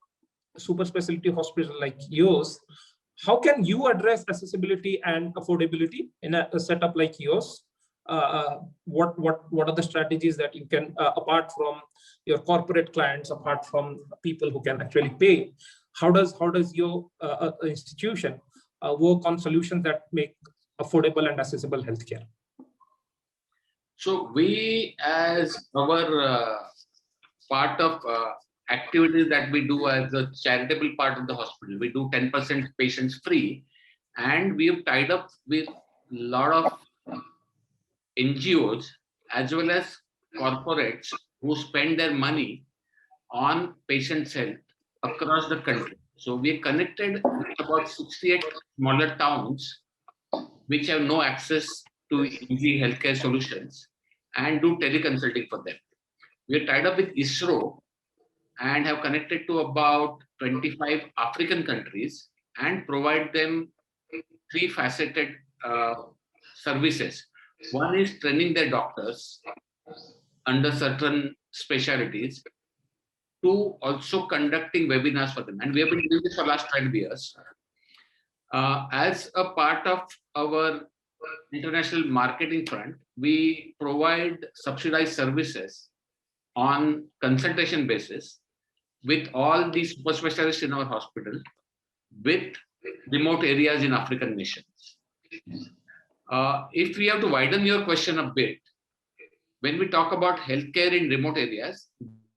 super specialty hospital like yours. How can you address accessibility and affordability in a setup like yours? What are the strategies that you can, apart from your corporate clients, apart from people who can actually pay? How does your institution work on solutions that make affordable and accessible healthcare? So we, as our part of activities that we do as a charitable part of the hospital. We do 10% patients free, and we have tied up with a lot of NGOs as well as corporates who spend their money on patients' health across the country. So we are connected with about 68 smaller towns which have no access to easy healthcare solutions and do teleconsulting for them. We are tied up with ISRO and have connected to about 25 African countries and provide them three faceted services. One is training their doctors under certain specialties. Two, also conducting webinars for them. And we have been doing this for the last 12 years. As a part of our international marketing front, we provide subsidized services on consultation basis with all these super specialists in our hospital with remote areas in African nations. If we have to widen your question a bit, when we talk about healthcare in remote areas,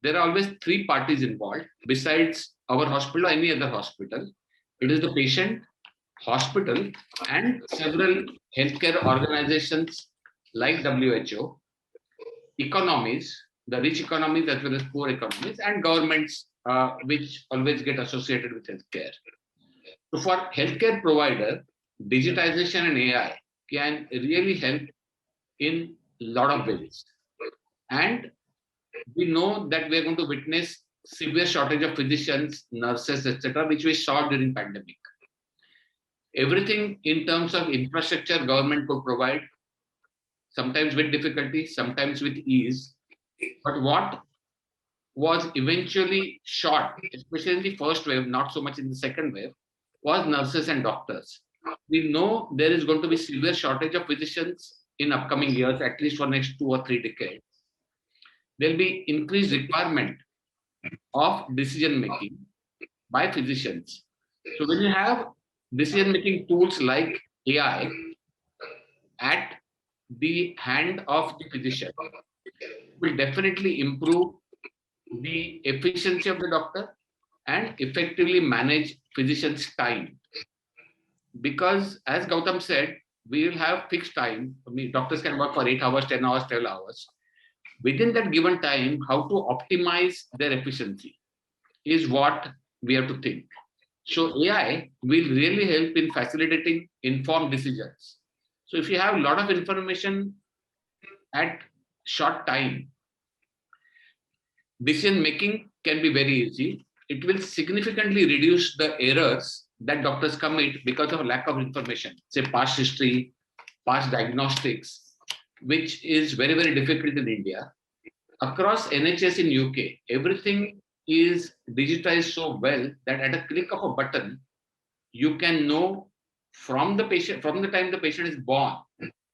there are always three parties involved besides our hospital or any other hospital. It is the patient, hospital, and several healthcare organizations like WHO, economies, the rich economies as well as poor economies, and governments which always get associated with healthcare. So for healthcare provider, digitization and AI can really help in a lot of ways. And we know that we are going to witness severe shortage of physicians, nurses, etc., which we saw during pandemic. Everything in terms of infrastructure government could provide, sometimes with difficulty, sometimes with ease. But what was eventually short, especially in the first wave, not so much in the second wave, was nurses and doctors. We know there is going to be severe shortage of physicians in upcoming years, at least for next 2 or 3 decades. There'll be increased requirement of decision-making by physicians. So when you have decision-making tools like AI at the hand of the physician, it will definitely improve the efficiency of the doctor and effectively manage physicians' time. Because as Gautam said, we will have fixed time. I mean, doctors can work for 8 hours, 10 hours, 12 hours. Within that given time, how to optimize their efficiency is what we have to think. So AI will really help in facilitating informed decisions. So if you have a lot of information at short time, decision making can be very easy. It will significantly reduce the errors that doctors commit because of lack of information, say past history, past diagnostics, which is very, very difficult in India. Across NHS in UK, everything is digitized so well that at a click of a button, you can know from the patient, from the time the patient is born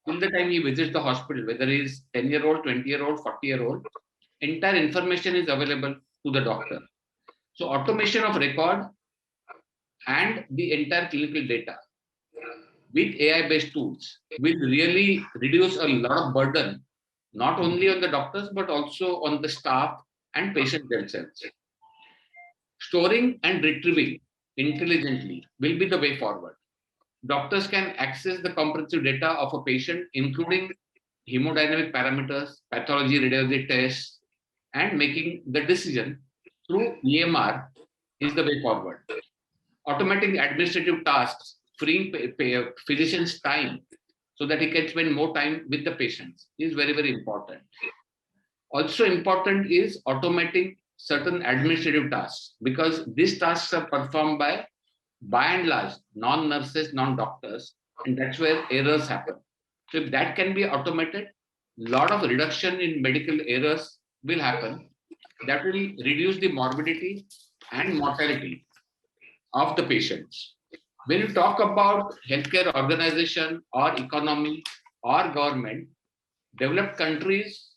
till the time he visits the hospital, whether he is 10-year-old, 20-year-old, 40-year-old, entire information is available to the doctor. So automation of record and the entire clinical data with AI-based tools will really reduce a lot of burden, not only on the doctors, but also on the staff and patients themselves. Storing and retrieving intelligently will be the way forward. Doctors can access the comprehensive data of a patient, including hemodynamic parameters, pathology, radiology tests, and making the decision through EMR is the way forward. Automating administrative tasks, freeing physicians' time so that he can spend more time with the patients is very, very important. Also important is automating certain administrative tasks, because these tasks are performed by and large, non-nurses, non-doctors, and that's where errors happen. So if that can be automated, a lot of reduction in medical errors will happen. That will reduce the morbidity and mortality of the patients. When you talk about healthcare organization or economy or government, developed countries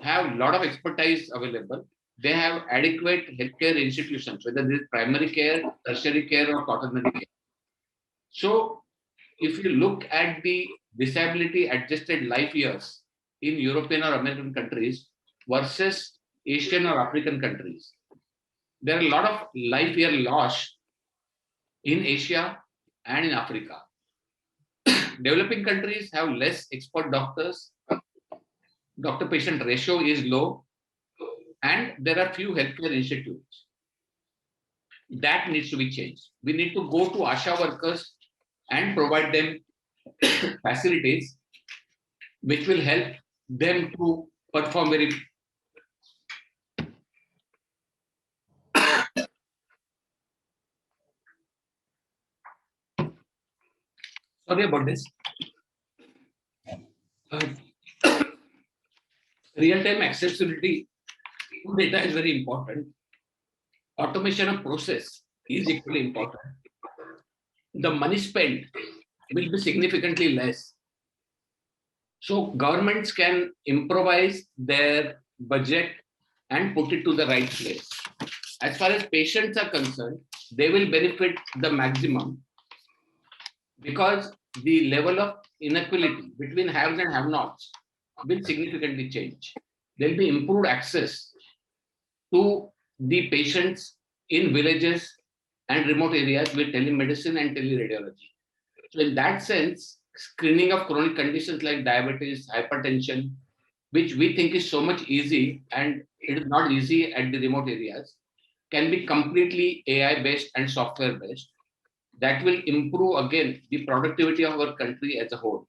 have a lot of expertise available. They have adequate healthcare institutions, whether it is primary care, tertiary care, or quaternary care. So if you look at the disability adjusted life years in European or American countries versus Asian or African countries, there are a lot of life year lost in Asia and in Africa. Developing countries have less expert doctors, doctor-patient ratio is low, and there are few healthcare institutes. That needs to be changed. We need to go to ASHA workers and provide them facilities which will help them to perform very sorry about this. Real-time accessibility to data is very important. Automation of process is equally important. The money spent will be significantly less. So governments can improvise their budget and put it to the right place. As far as patients are concerned, they will benefit the maximum because the level of inequality between haves and have-nots will significantly change. There will be improved access to the patients in villages and remote areas with telemedicine and teleradiology. So in that sense, screening of chronic conditions like diabetes, hypertension, which we think is so much easy and it is not easy at the remote areas, can be completely AI-based and software-based. That will improve again the productivity of our country as a whole.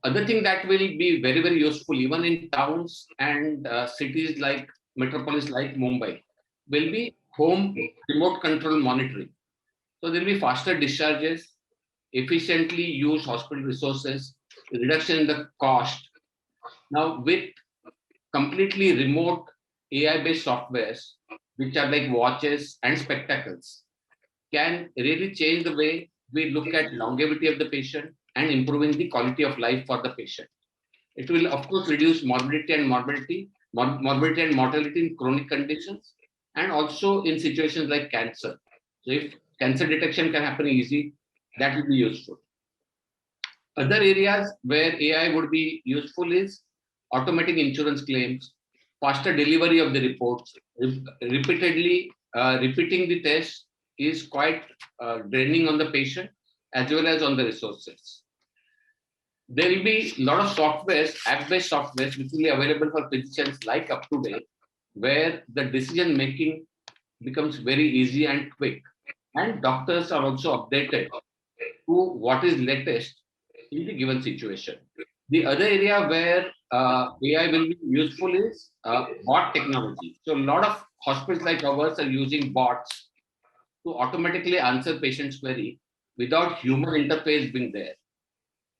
Other thing that will be very, very useful even in towns and cities like metropolis like Mumbai will be home remote control monitoring. So there will be faster discharges, efficiently use hospital resources, reduction in the cost. Now with completely remote AI-based softwares, which are like watches and spectacles, can really change the way we look at longevity of the patient and improving the quality of life for the patient. It will, of course, reduce morbidity and mortality in chronic conditions, and also in situations like cancer. So if cancer detection can happen easy, that will be useful. Other areas where AI would be useful is automating insurance claims, faster delivery of the reports, repeating the test is quite draining on the patient as well as on the resources. There will be a lot of softwares, app-based softwares, which will be available for physicians like UpToDate, where the decision making becomes very easy and quick. And doctors are also updated to what is latest in the given situation. The other area where AI will be useful is bot technology. So a lot of hospitals like ours are using bots to automatically answer patient's query without human interface being there.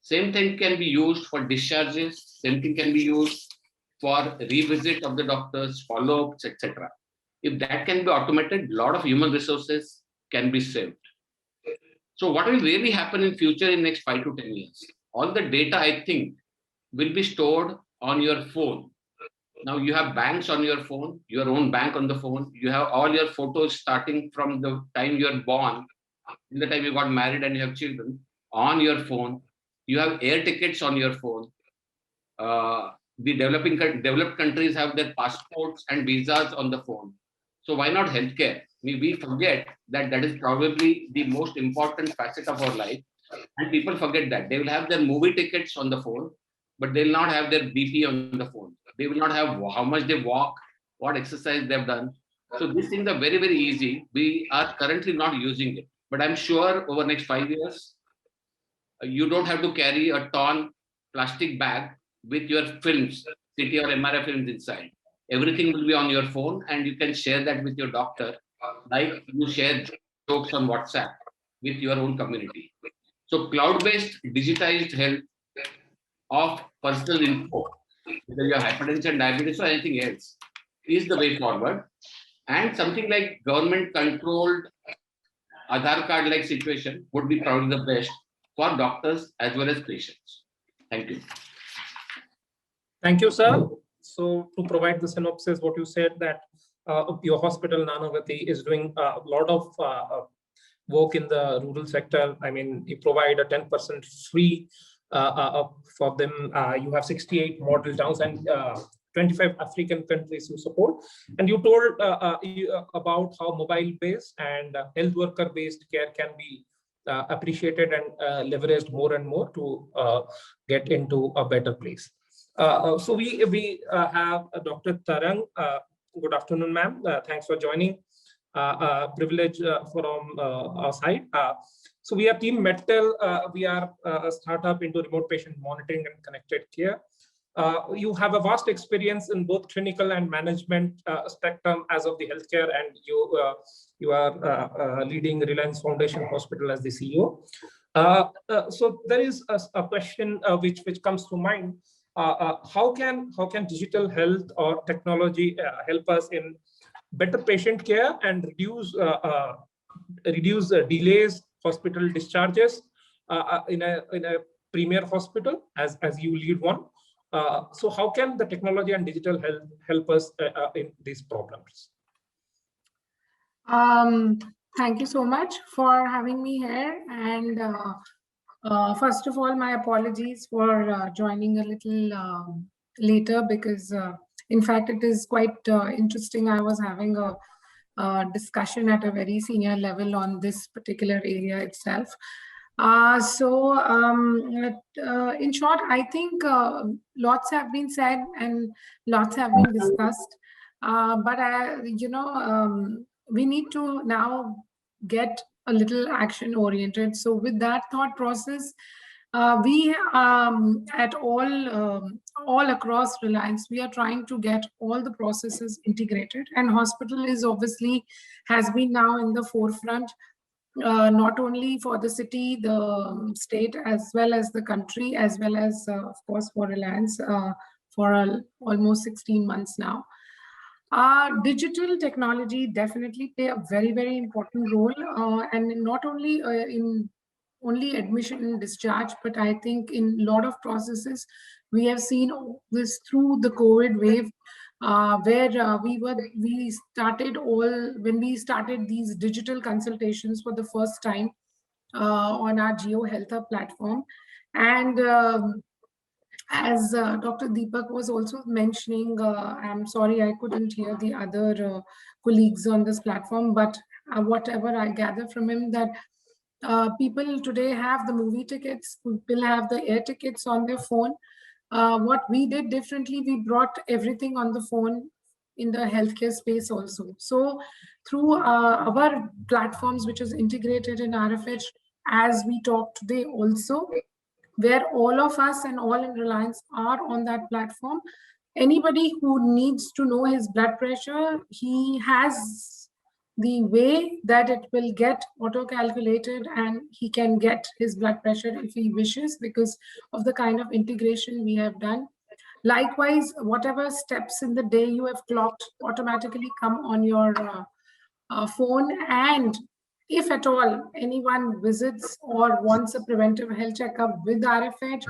Same thing can be used for discharges, same thing can be used for revisit of the doctors, follow-ups, etc. If that can be automated, a lot of human resources can be saved. So what will really happen in future in next 5 to 10 years? All the data, I think, will be stored on your phone. Now you have banks on your phone, your own bank on the phone. You have all your photos starting from the time you're born, in the time you got married and you have children, on your phone. You have air tickets on your phone. The developed countries have their passports and visas on the phone. So why not healthcare? We forget that that is probably the most important facet of our life. And people forget that. They will have their movie tickets on the phone, but they will not have their BP on the phone. They will not have how much they walk, what exercise they've done. So these things are very, very easy. We are currently not using it. But I'm sure over the next 5 years, you don't have to carry a ton plastic bag with your films, CT or MRI films inside. Everything will be on your phone and you can share that with your doctor, like you share jokes on WhatsApp with your own community. So cloud-based digitized health of personal info, whether you have hypertension, diabetes or anything else, is the way forward. And something like government-controlled Aadhaar card-like situation would be probably the best for doctors as well as patients. Thank you. Thank you, sir. So to provide the synopsis, what you said that your hospital, Nanavati, is doing a lot of work in the rural sector. I mean, you provide a 10% free for them. You have 68 model towns, and 25 African countries you support. And you told about how mobile-based and health worker-based care can be appreciated and leveraged more and more to get into a better place. So we have Dr. Tarang. Good afternoon, ma'am. Thanks for joining. Privilege from our side. So we are Team Medtel. We are a startup into remote patient monitoring and connected care. You have a vast experience in both clinical and management spectrum as of the healthcare, and you are leading Reliance Foundation Hospital as the CEO. So there is a question which comes to mind. How can digital health or technology help us in better patient care and reduce delays, hospital discharges in a premier hospital as you lead one? So how can the technology and digital health help us in these problems? Thank you so much for having me here. And first of all, my apologies for joining a little later, because in fact, it is quite interesting. I was having a discussion at a very senior level on this particular area itself. In short, I think lots have been said and lots have been discussed, but we need to now get a little action oriented. So with that thought process, we at all across Reliance, we are trying to get all the processes integrated, and hospital is obviously has been now in the forefront, not only for the city, the state, as well as the country, as well as of course for Reliance for almost 16 months now. Digital technology definitely play a very, very important role, and not only in only admission and discharge, but I think in a lot of processes, we have seen this through the COVID wave, where we started these digital consultations for the first time on our Geo Health Hub platform. And as Dr. Deepak was also mentioning, I'm sorry I couldn't hear the other colleagues on this platform, but whatever I gather from him, that people today have the movie tickets, people have the air tickets on their phone. What we did differently, we brought everything on the phone in the healthcare space also. So through our platforms, which is integrated in RFH, as we talk today also, where all of us and all in Reliance are on that platform, anybody who needs to know his blood pressure, he has the way that it will get auto-calculated, and he can get his blood pressure if he wishes, because of the kind of integration we have done. Likewise, whatever steps in the day you have clocked automatically come on your phone, and if at all anyone visits or wants a preventive health checkup with RFH,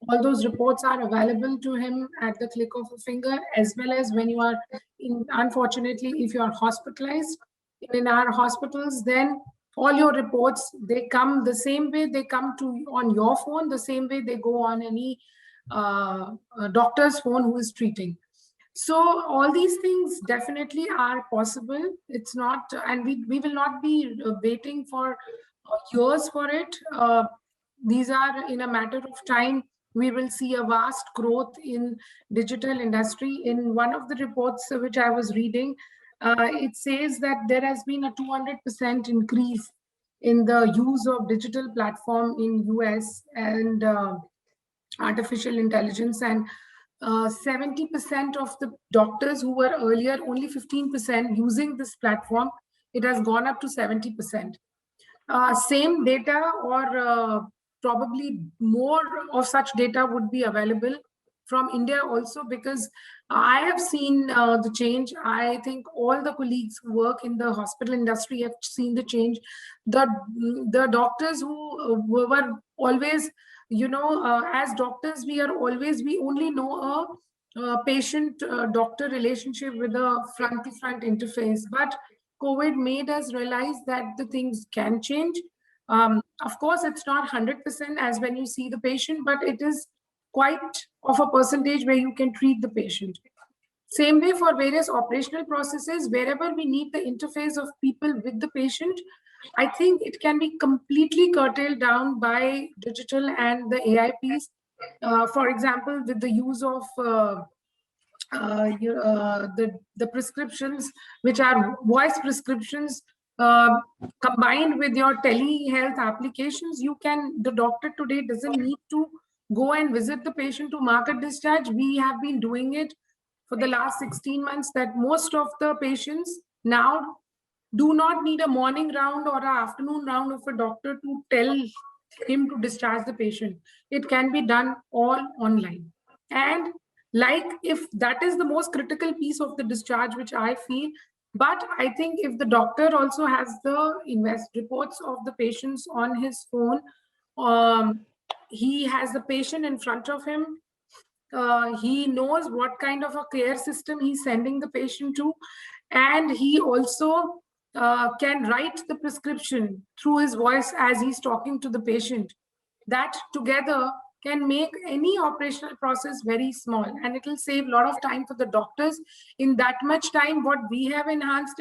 all those reports are available to him at the click of a finger, as well as when you are unfortunately, if you are hospitalized in our hospitals, then all your reports, they come the same way they come to on your phone, the same way they go on any doctor's phone who is treating. So all these things definitely are possible. It's not, and we will not be waiting for years for it. These are in a matter of time. We will see a vast growth in digital industry. In one of the reports which I was reading, it says that there has been a 200% increase in the use of digital platform in US and artificial intelligence, and 70% of the doctors who were earlier only 15% using this platform, it has gone up to 70%. Same data, or probably more of such data would be available from India also, because I have seen the change. I think all the colleagues who work in the hospital industry have seen the change. The doctors who were always, as doctors, we only know a patient-doctor relationship with a front-to-front interface. But COVID made us realize that the things can change. Of course, it's not 100% as when you see the patient, but it is quite of a percentage where you can treat the patient. Same way for various operational processes, wherever we need the interface of people with the patient, I think it can be completely curtailed down by digital and the AI piece. For example, with the use of the prescriptions, which are voice prescriptions, uh, combined with your telehealth applications, the doctor today doesn't need to go and visit the patient to mark a discharge. We have been doing it for the last 16 months, that most of the patients now do not need a morning round or an afternoon round of a doctor to tell him to discharge the patient. It can be done all online. And like, if that is the most critical piece of the discharge, which I feel, but I think if the doctor also has the reports of the patients on his phone, he has the patient in front of him, he knows what kind of a care system he's sending the patient to, and he also can write the prescription through his voice as he's talking to the patient. That together can make any operational process very small, and it will save a lot of time for the doctors. In that much time, what we have enhanced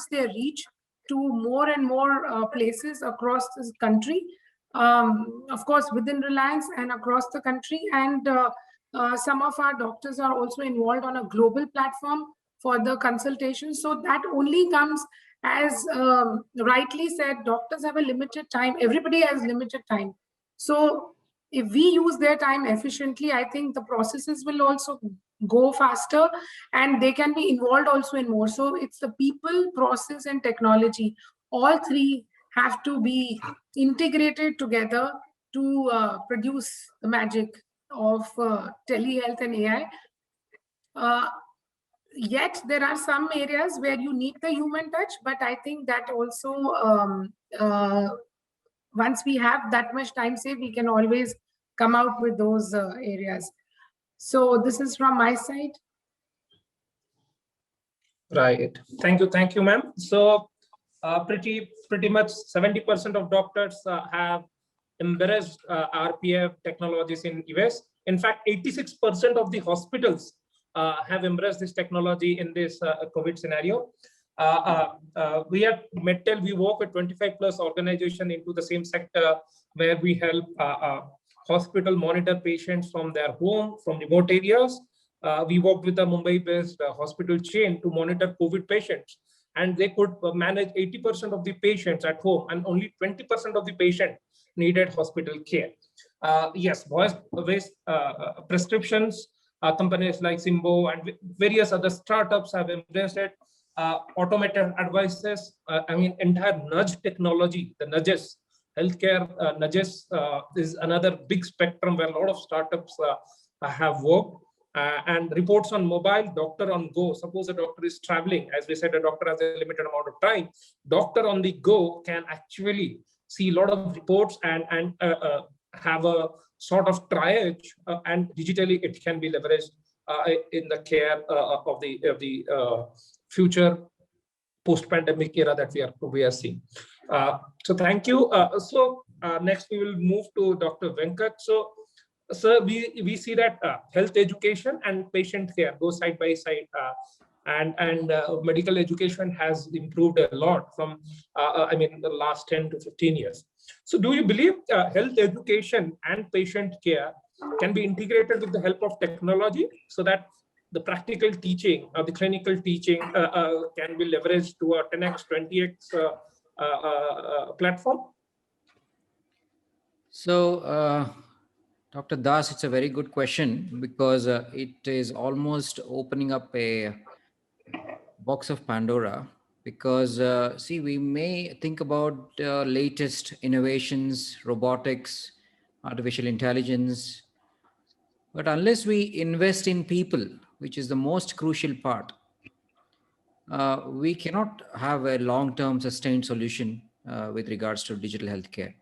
their reach to more and more places across this country, of course within Reliance and across the country. And some of our doctors are also involved on a global platform for the consultation. So that only comes, as rightly said, doctors have a limited time. Everybody has limited time. So if we use their time efficiently, I think the processes will also go faster, and they can be involved also in more. So it's the people, process, and technology. All three have to be integrated together to produce the magic of telehealth and AI. Yet there are some areas where you need the human touch, but I think that also, once we have that much time saved, we can always come out with those areas. So this is from my side. Right. Thank you, ma'am. So pretty much 70% of doctors have embraced RPA technologies in US. In fact, 86% of the hospitals have embraced this technology in this COVID scenario. We at MedTel, we work with 25 plus organizations into the same sector, where we help hospital monitor patients from their home, from remote areas. We worked with a Mumbai-based hospital chain to monitor COVID patients, and they could manage 80% of the patients at home, and only 20% of the patient needed hospital care. Yes, voice-based prescriptions, companies like Simbo and various other startups have embraced it. Automated advices, entire nudge technology, the nudges, healthcare nudges is another big spectrum where a lot of startups have worked. And reports on mobile, doctor on go. Suppose a doctor is traveling, as we said, a doctor has a limited amount of time. Doctor on the go can actually see a lot of reports and have a sort of triage, and digitally it can be leveraged in the care of the future post-pandemic era that we are seeing. So thank you. Next we will move to Dr. Venkat. So, sir, we see that health education and patient care go side by side, and medical education has improved a lot from the last 10 to 15 years. So do you believe health education and patient care can be integrated with the help of technology, so that the practical teaching or the clinical teaching can be leveraged to a 10x, 20x platform? So, Dr. Das, it's a very good question, because it is almost opening up a box of Pandora. Because see, we may think about latest innovations, robotics, artificial intelligence, but unless we invest in people, which is the most crucial part, we cannot have a long-term sustained solution with regards to digital healthcare.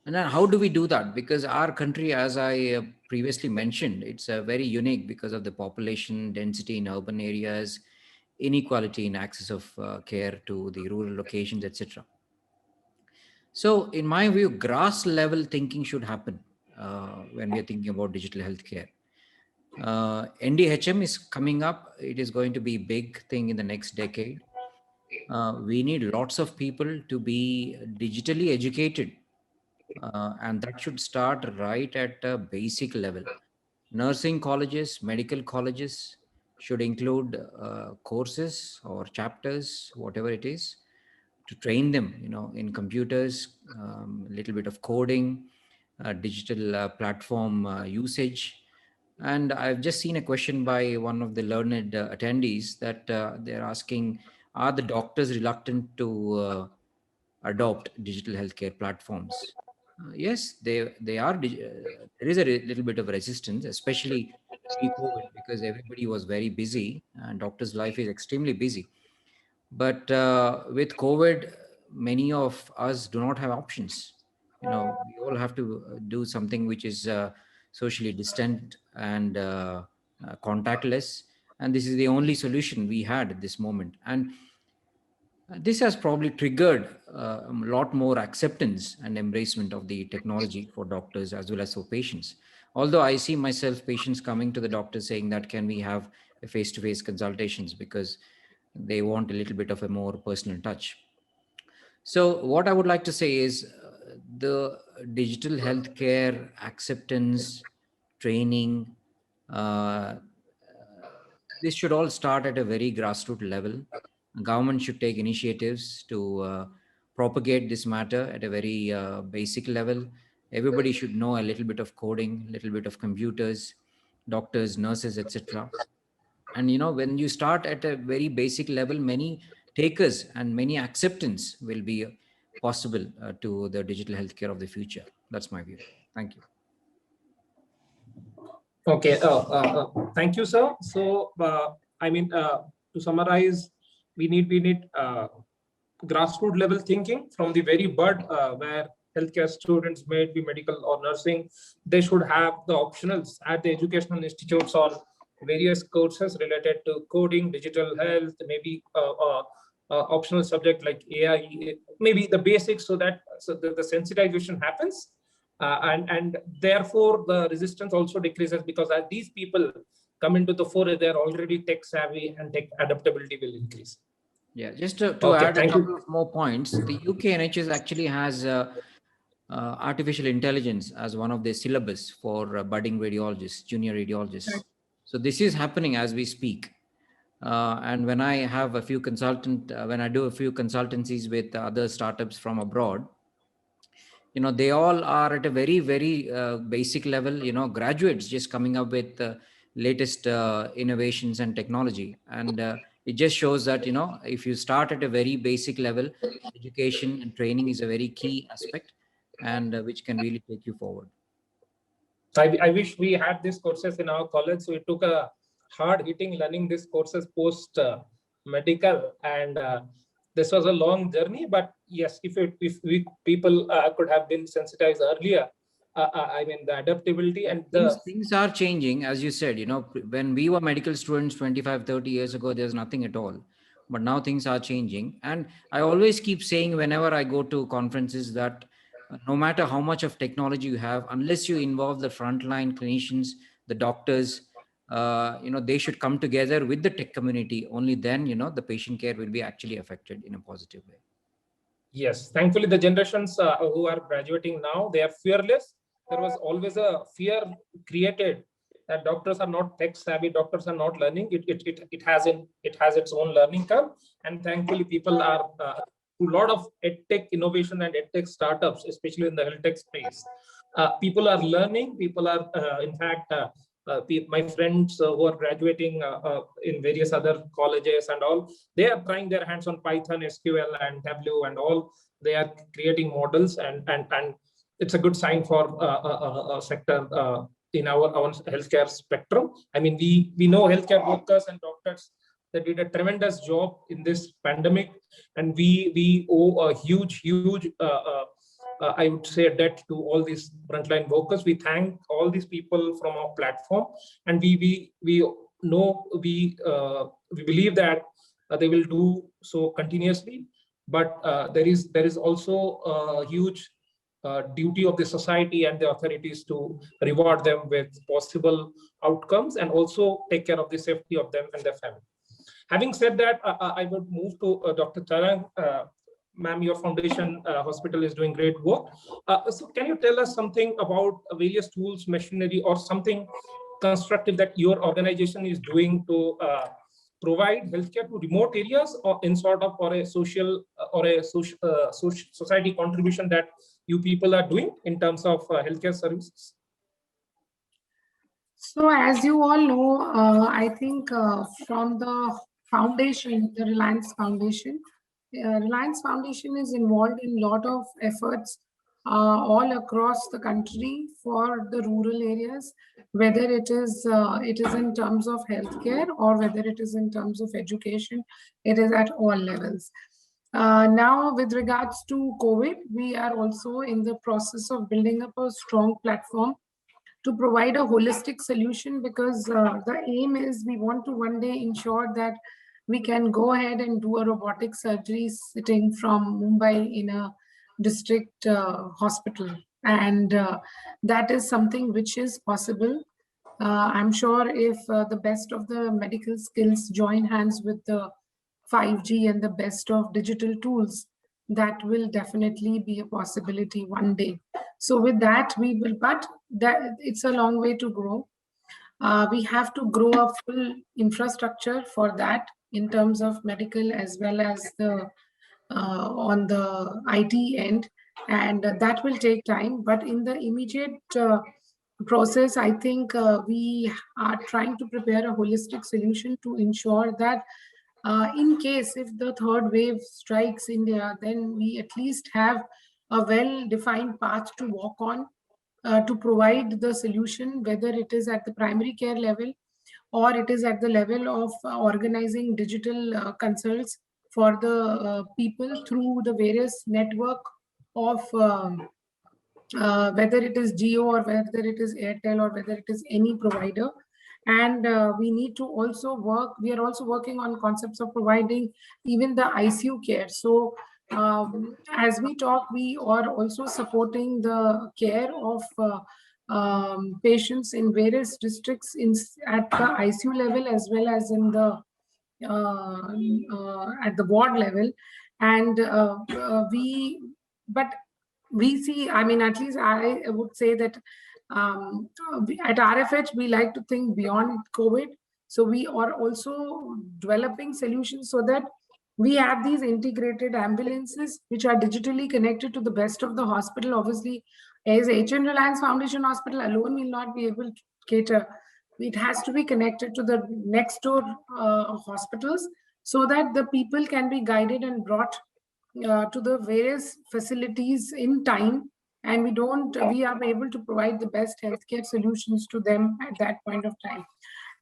And then how do we do that? Because our country, as I previously mentioned, it's very unique because of the population density in urban areas, inequality in access of care to the rural locations, etc. So in my view, grass level thinking should happen when we are thinking about digital healthcare. NDHM is coming up. It is going to be a big thing in the next decade. We need lots of people to be digitally educated. And that should start right at a basic level. Nursing colleges, medical colleges should include courses or chapters, whatever it is, to train them, in computers, a little bit of coding, digital platform usage. And I've just seen a question by one of the learned attendees that they're asking, are the doctors reluctant to adopt digital healthcare platforms? Yes, they are. There is a little bit of resistance, especially pre-COVID, because everybody was very busy and doctor's life is extremely busy. But with COVID, many of us do not have options. We all have to do something which is socially distant and contactless. And this is the only solution we had at this moment. And this has probably triggered a lot more acceptance and embracement of the technology for doctors as well as for patients. Although I see myself patients coming to the doctor saying that can we have a face-to-face consultations, because they want a little bit of a more personal touch. So what I would like to say is the digital healthcare acceptance, training, this should all start at a very grassroots level. Government should take initiatives to propagate this matter at a very basic level. Everybody should know a little bit of coding, a little bit of computers, doctors, nurses, etc. And when you start at a very basic level, many takers and many acceptance will be possible to the digital healthcare of the future. That's my view. Thank you. Okay, thank you, sir. So, to summarize, we need grassroots level thinking from the very bud, where healthcare students, may it be medical or nursing, they should have the optionals at the educational institutes on various courses related to coding, digital health, maybe optional subject like AI, maybe the basics, so that the sensitization happens. And therefore the resistance also decreases, because as these people come into the fore, they're already tech savvy and tech adaptability will increase. Yeah, just to add a couple of more points, the UK NHS actually has artificial intelligence as one of the syllabus for budding radiologists, junior radiologists. Right. So this is happening as we speak. And when I have a few when I do a few consultancies with other startups from abroad, they all are at a very, very basic level, graduates just coming up with latest innovations and technology. And it just shows that, if you start at a very basic level, education and training is a very key aspect, and which can really take you forward. I wish we had these courses in our college. So it took a hard hitting learning these courses post medical, and this was a long journey. But yes, if people could have been sensitized earlier, the adaptability and things are changing, as you said. When we were medical students 25-30 years ago, there's nothing at all. But now things are changing, and I always keep saying whenever I go to conferences that no matter how much of technology you have, unless you involve the frontline clinicians, the doctors, they should come together with the tech community. Only then, the patient care will be actually affected in a positive way. Yes, thankfully the generations who are graduating now, they are fearless. There was always a fear created that doctors are not tech savvy, doctors are not learning. It has its own learning curve, and thankfully people are a lot of edtech innovation and edtech startups, especially in the health tech space. People are learning. People are, in fact, my friends who are graduating in various other colleges and all, they are trying their hands on Python, SQL, and Tableau and all. They are creating models, and it's a good sign for a sector in our healthcare spectrum. We know healthcare workers and doctors that did a tremendous job in this pandemic, and we owe a huge I would say a debt to all these frontline workers. We thank all these people from our platform, and we believe that they will do so continuously. But there is also a huge duty of the society and the authorities to reward them with possible outcomes and also take care of the safety of them and their family. Having said that, I would move to Dr. Tarang. Ma'am, your foundation hospital is doing great work. So can you tell us something about various tools, machinery, or something constructive that your organization is doing to provide healthcare to remote areas, or in sort of or a social society contribution that you people are doing in terms of healthcare services? So as you all know, I think from the foundation, the Reliance Foundation is involved in a lot of efforts all across the country for the rural areas, whether it is in terms of healthcare or whether it is in terms of education. It is at all levels. Now, with regards to COVID, we are also in the process of building up a strong platform to provide a holistic solution, because the aim is we want to one day ensure that we can go ahead and do a robotic surgery sitting from Mumbai in a district hospital. And that is something which is possible. I'm sure if the best of the medical skills join hands with the 5G and the best of digital tools, that will definitely be a possibility one day. So with that, we will, but that it's a long way to grow. We have to grow a full infrastructure for that in terms of medical as well as the on the IT end, and that will take time. But in the immediate process, I think we are trying to prepare a holistic solution to ensure that in case if the third wave strikes India, then we at least have a well-defined path to walk on to provide the solution, whether it is at the primary care level or it is at the level of organizing digital consults for the people through the various network of whether it is Jio or whether it is Airtel or whether it is any provider. And we need to also work, we are also working on concepts of providing even the ICU care. So as we talk, we are also supporting the care of patients in various districts at the ICU level as well as in the at the ward level. And but we see, I mean, at least I would say that at RFH, we like to think beyond COVID. So we are also developing solutions so that we have these integrated ambulances which are digitally connected to the best of the hospital. Obviously, as HN Reliance Foundation Hospital alone will not be able to cater. It has to be connected to the next door hospitals so that the people can be guided and brought to the various facilities in time, and we are able to provide the best healthcare solutions to them at that point of time.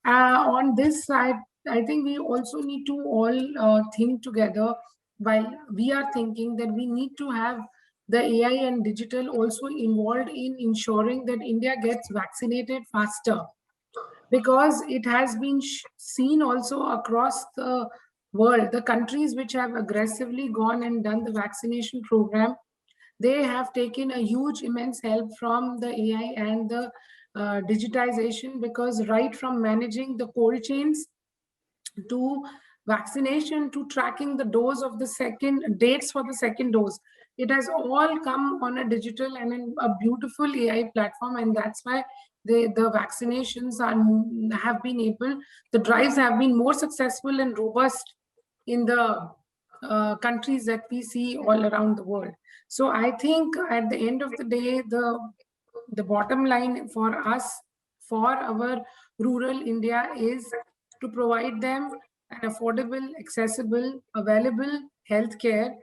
On this side, I think we also need to all think together, while we are thinking that we need to have the AI and digital also involved in ensuring that India gets vaccinated faster, because it has been seen also across the world, the countries which have aggressively gone and done the vaccination program, they have taken a huge immense help from the AI and the digitization, because right from managing the cold chains to vaccination to tracking the dose of the second dates for the second dose, it has all come on a digital and in a beautiful AI platform. And that's why the vaccinations have been able, the drives have been more successful and robust in the countries that we see all around the world. So I think at the end of the day, the bottom line for us, for our rural India, is to provide them an affordable, accessible, available healthcare,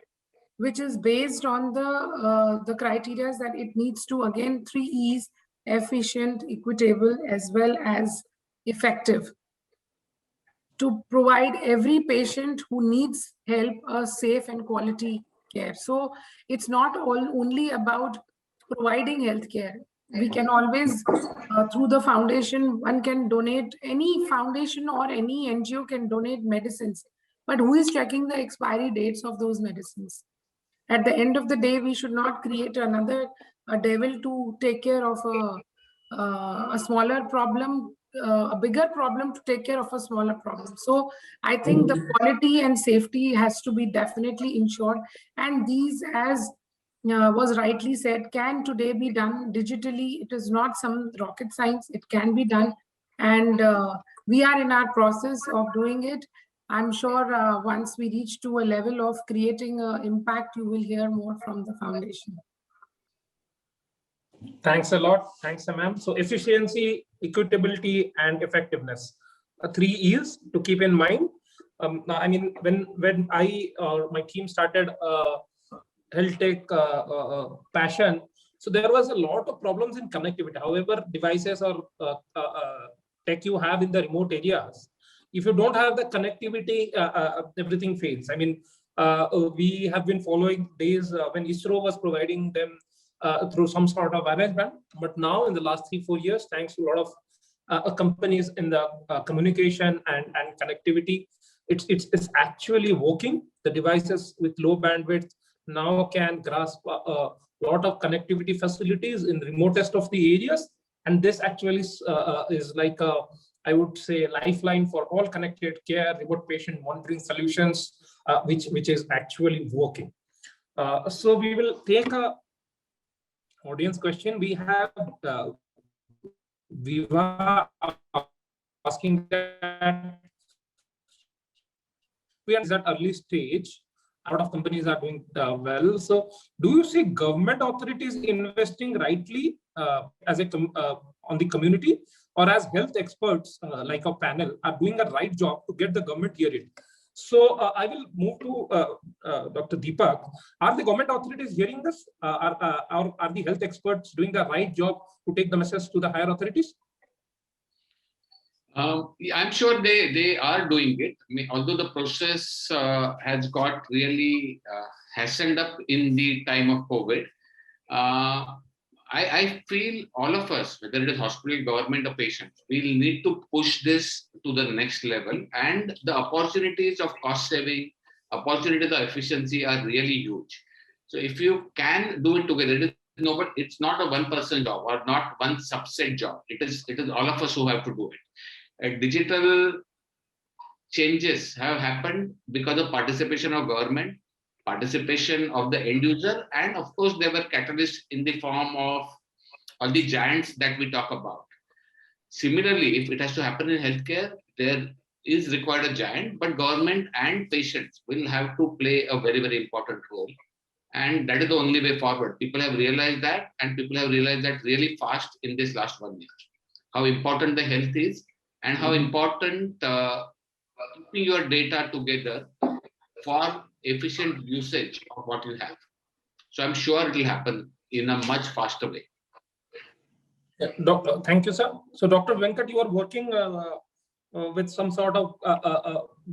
which is based on the criteria that it needs to, again, 3 E's: efficient, equitable, as well as effective, to provide every patient who needs help a safe and quality care. So it's not only about providing healthcare. We can always, through the foundation, one can donate, any foundation or any NGO can donate medicines. But who is checking the expiry dates of those medicines? At the end of the day, we should not create another devil to take care of a smaller problem, a bigger problem to take care of a smaller problem. So I think the quality and safety has to be definitely ensured. And these, as was rightly said, can today be done digitally. It is not some rocket science. It can be done. And we are in our process of doing it. I'm sure once we reach to a level of creating an impact, you will hear more from the foundation. Thanks a lot. Thanks, ma'am. So efficiency, equitability, and effectiveness. Three E's to keep in mind. I mean, when I or my team started health tech passion, so there was a lot of problems in connectivity. However, devices or tech you have in the remote areas, if you don't have the connectivity, everything fails. I mean, we have been following days when ISRO was providing them through some sort of arrangement. But now in the last 3-4 years, thanks to a lot of companies in the communication and connectivity, it's actually working. The devices with low bandwidth now can grasp a lot of connectivity facilities in remotest of the areas. And this actually is like a, I would say, lifeline for all connected care, remote patient monitoring solutions, which is actually working. So we will take a audience question. We have Viva asking that we are at early stage. A lot of companies are doing well. So, do you see government authorities investing rightly as a on the community, or as health experts like a panel are doing a right job to get the government hearing? So I will move to Dr. Deepak. Are the government authorities hearing this? Are the health experts doing the right job to take the message to the higher authorities? I'm sure they are doing it. I mean, although the process has got really hastened up in the time of COVID, I feel all of us, whether it is hospital, government, or patients, we need to push this to the next level. And the opportunities of cost saving, opportunities of efficiency are really huge. So if you can do it together, it's not a one-person job or not one subset job. It is all of us who have to do it. Digital changes have happened because of participation of government, participation of the end user, and of course there were catalysts in the form of all the giants that we talk about. Similarly, if it has to happen in healthcare, there is required a giant, but government and patients will have to play a very, very important role. And that is the only way forward. People have realized that, and people have realized that really fast in this last 1 year, how important the health is and how important keeping your data together for efficient usage of what you have. So I'm sure it will happen in a much faster way. Yeah, Doctor, thank you, sir. So Dr. Venkat, you are working with some sort of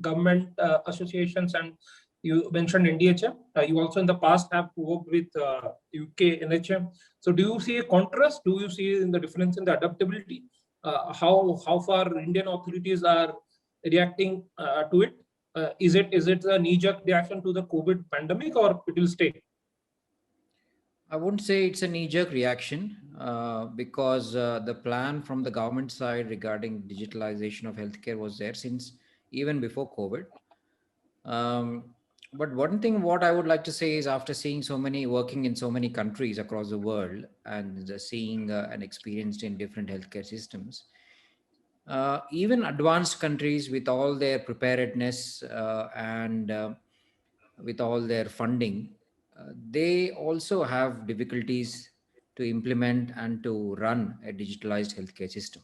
government associations, and you mentioned NDHM. You also in the past have worked with UK NHM. So do you see a contrast? Do you see in the difference in the adaptability? How far Indian authorities are reacting to it? Is it a knee-jerk reaction to the COVID pandemic, or it will stay? I wouldn't say it's a knee-jerk reaction because the plan from the government side regarding digitalization of healthcare was there since even before COVID. But one thing what I would like to say is, after working in so many countries across the world and seeing and experienced in different healthcare systems, even advanced countries with all their preparedness and with all their funding, they also have difficulties to implement and to run a digitalized healthcare system.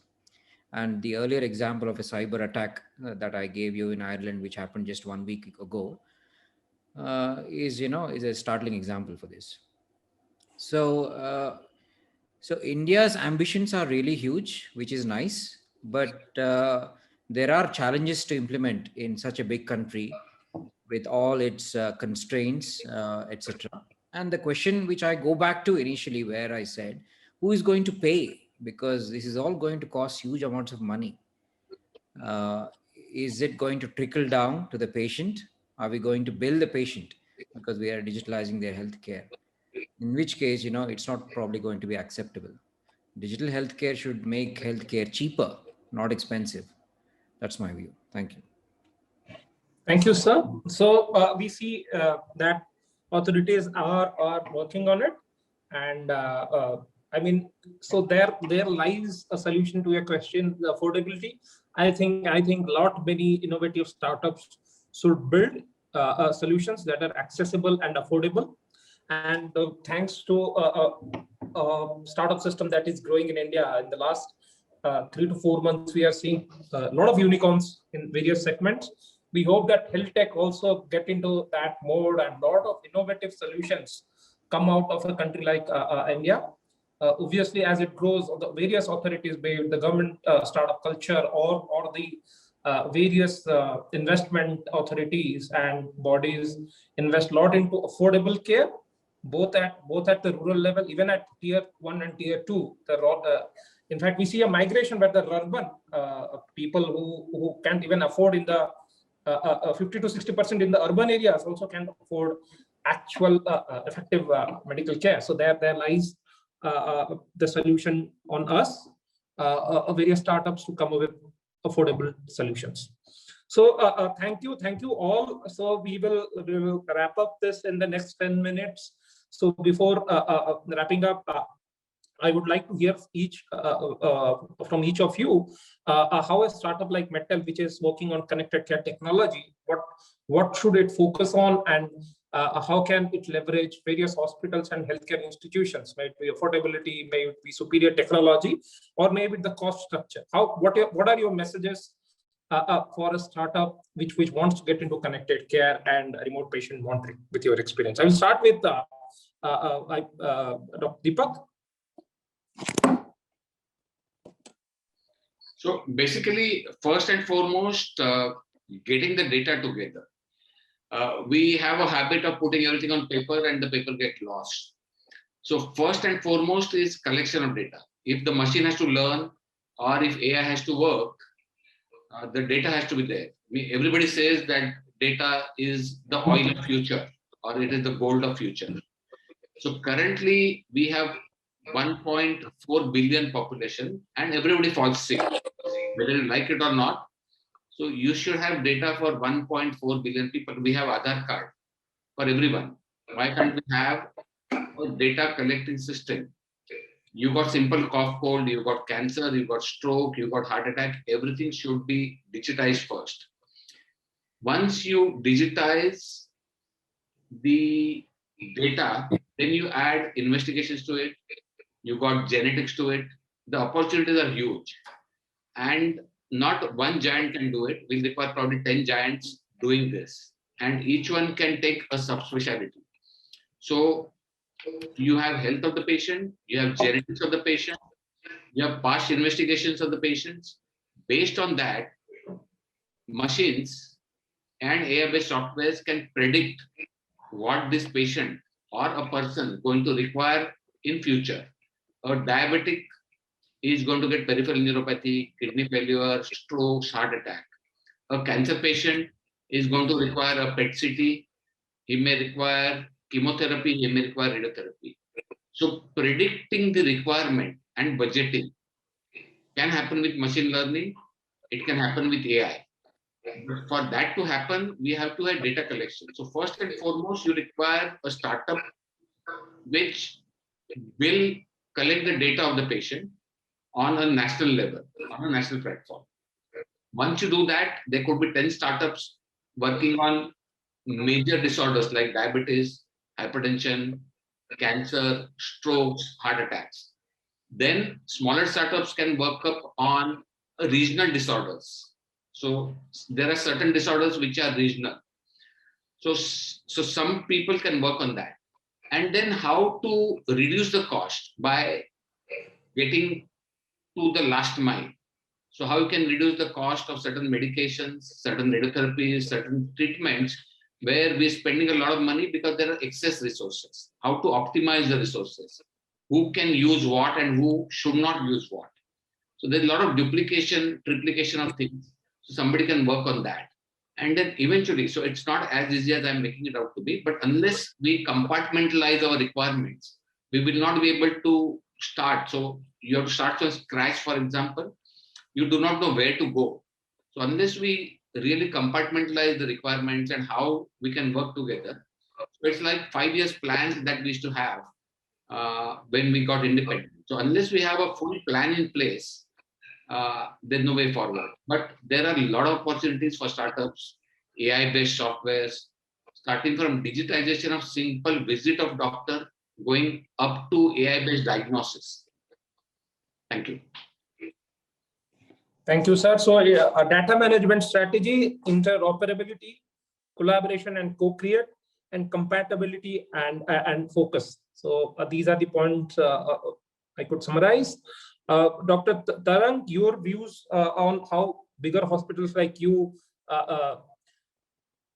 And the earlier example of a cyber attack that I gave you in Ireland, which happened just 1 week ago, is a startling example for this. So India's ambitions are really huge, which is nice, but there are challenges to implement in such a big country with all its constraints, etc. And the question which I go back to initially, where I said, who is going to pay? Because this is all going to cost huge amounts of money. Is it going to trickle down to the patient? Are we going to bill the patient? because we are digitalizing their healthcare. In which case, it's not probably going to be acceptable. Digital healthcare should make healthcare cheaper, not expensive. That's my view. Thank you. Thank you, sir. So we see that authorities are working on it, and I mean, so there lies a solution to your question, the affordability. I think lot many innovative startups should build solutions that are accessible and affordable. And thanks to startup system that is growing in India in the last 3 to 4 months, we are seeing a lot of unicorns in various segments. We hope that health tech also get into that mode, and a lot of innovative solutions come out of a country like India. Obviously, as it grows, the various authorities, be it the government startup culture or the various investment authorities and bodies invest a lot into affordable care, both at the rural level, even at tier 1 and tier 2. In fact, we see a migration where the urban people who can't even afford in the 50 to 60% in the urban areas also can't afford actual effective medical care. So there lies the solution on us, various startups to come up with affordable solutions. So thank you all. So we will wrap up this in the next 10 minutes. So before wrapping up, I would like to hear from each of you how a startup like MedTel, which is working on connected care technology, what should it focus on, and how can it leverage various hospitals and healthcare institutions? May it be affordability, may it be superior technology, or maybe the cost structure. What are your messages for a startup which wants to get into connected care and remote patient monitoring with your experience? I will start with Dr. Deepak. So basically, first and foremost, getting the data together. We have a habit of putting everything on paper and the paper gets lost. So first and foremost is collection of data. If the machine has to learn or if AI has to work, the data has to be there. Everybody says that data is the oil of future or it is the gold of future. So currently we have 1.4 billion population and everybody falls sick, whether you like it or not. So you should have data for 1.4 billion people. We have Aadhaar card for everyone. Why can't we have a data collecting system? You got simple cough, cold, you got cancer, you got stroke, you got heart attack. Everything should be digitized first. Once you digitize the data, then you add investigations to it. You got genetics to it. The opportunities are huge. And not one giant can do it. We'll require probably 10 giants doing this. And each one can take a subspecialty. So you have health of the patient, you have genetics of the patient, you have past investigations of the patients. Based on that, machines and AI-based softwares can predict what this patient or a person is going to require in future. A diabetic is going to get peripheral neuropathy, kidney failure, strokes, heart attack. A cancer patient is going to require a PET CT. He may require chemotherapy, he may require radiotherapy. So predicting the requirement and budgeting can happen with machine learning. It can happen with AI. But for that to happen, we have to have data collection. So first and foremost, you require a startup which will collect the data of the patient on a national level, on a national platform. Once you do that, there could be 10 startups working on major disorders like diabetes, hypertension, cancer, strokes, heart attacks. Then smaller startups can work up on regional disorders. So there are certain disorders which are regional. So some people can work on that. And then how to reduce the cost by getting to the last mile. So how you can reduce the cost of certain medications, certain radiotherapies, certain treatments where we're spending a lot of money because there are excess resources. How to optimize the resources. Who can use what and who should not use what. So there's a lot of duplication, triplication of things. So somebody can work on that. And then eventually, so it's not as easy as I'm making it out to be, but unless we compartmentalize our requirements, we will not be able to start. So you have to start from scratch, for example, you do not know where to go. So unless we really compartmentalize the requirements and how we can work together, so it's like 5 years plans that we used to have when we got independent. So unless we have a full plan in place, there's no way forward. But there are a lot of opportunities for startups, AI-based softwares, starting from digitization of simple visit of doctor, going up to AI-based diagnosis. Thank you. Thank you, sir. So a data management strategy, interoperability, collaboration and co-create, and compatibility and focus. So these are the points I could summarize. Dr. Tarang, your views on how bigger hospitals like you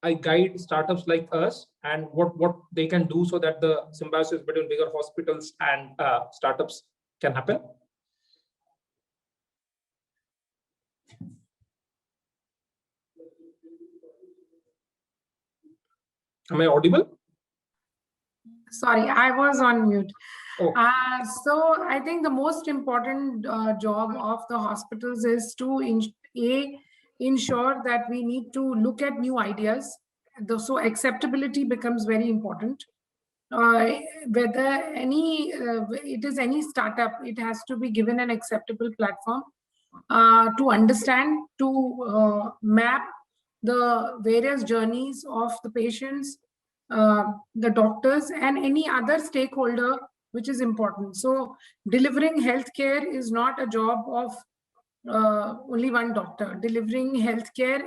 I guide startups like us and what they can do so that the symbiosis between bigger hospitals and startups can happen. Am I audible? Sorry, I was on mute. Oh. So I think the most important job of the hospitals is to ensure that we need to look at new ideas. So acceptability becomes very important. Whether it is any startup, it has to be given an acceptable platform to understand, to map the various journeys of the patients, the doctors, and any other stakeholder which is important. So delivering healthcare is not a job of only one doctor. Delivering healthcare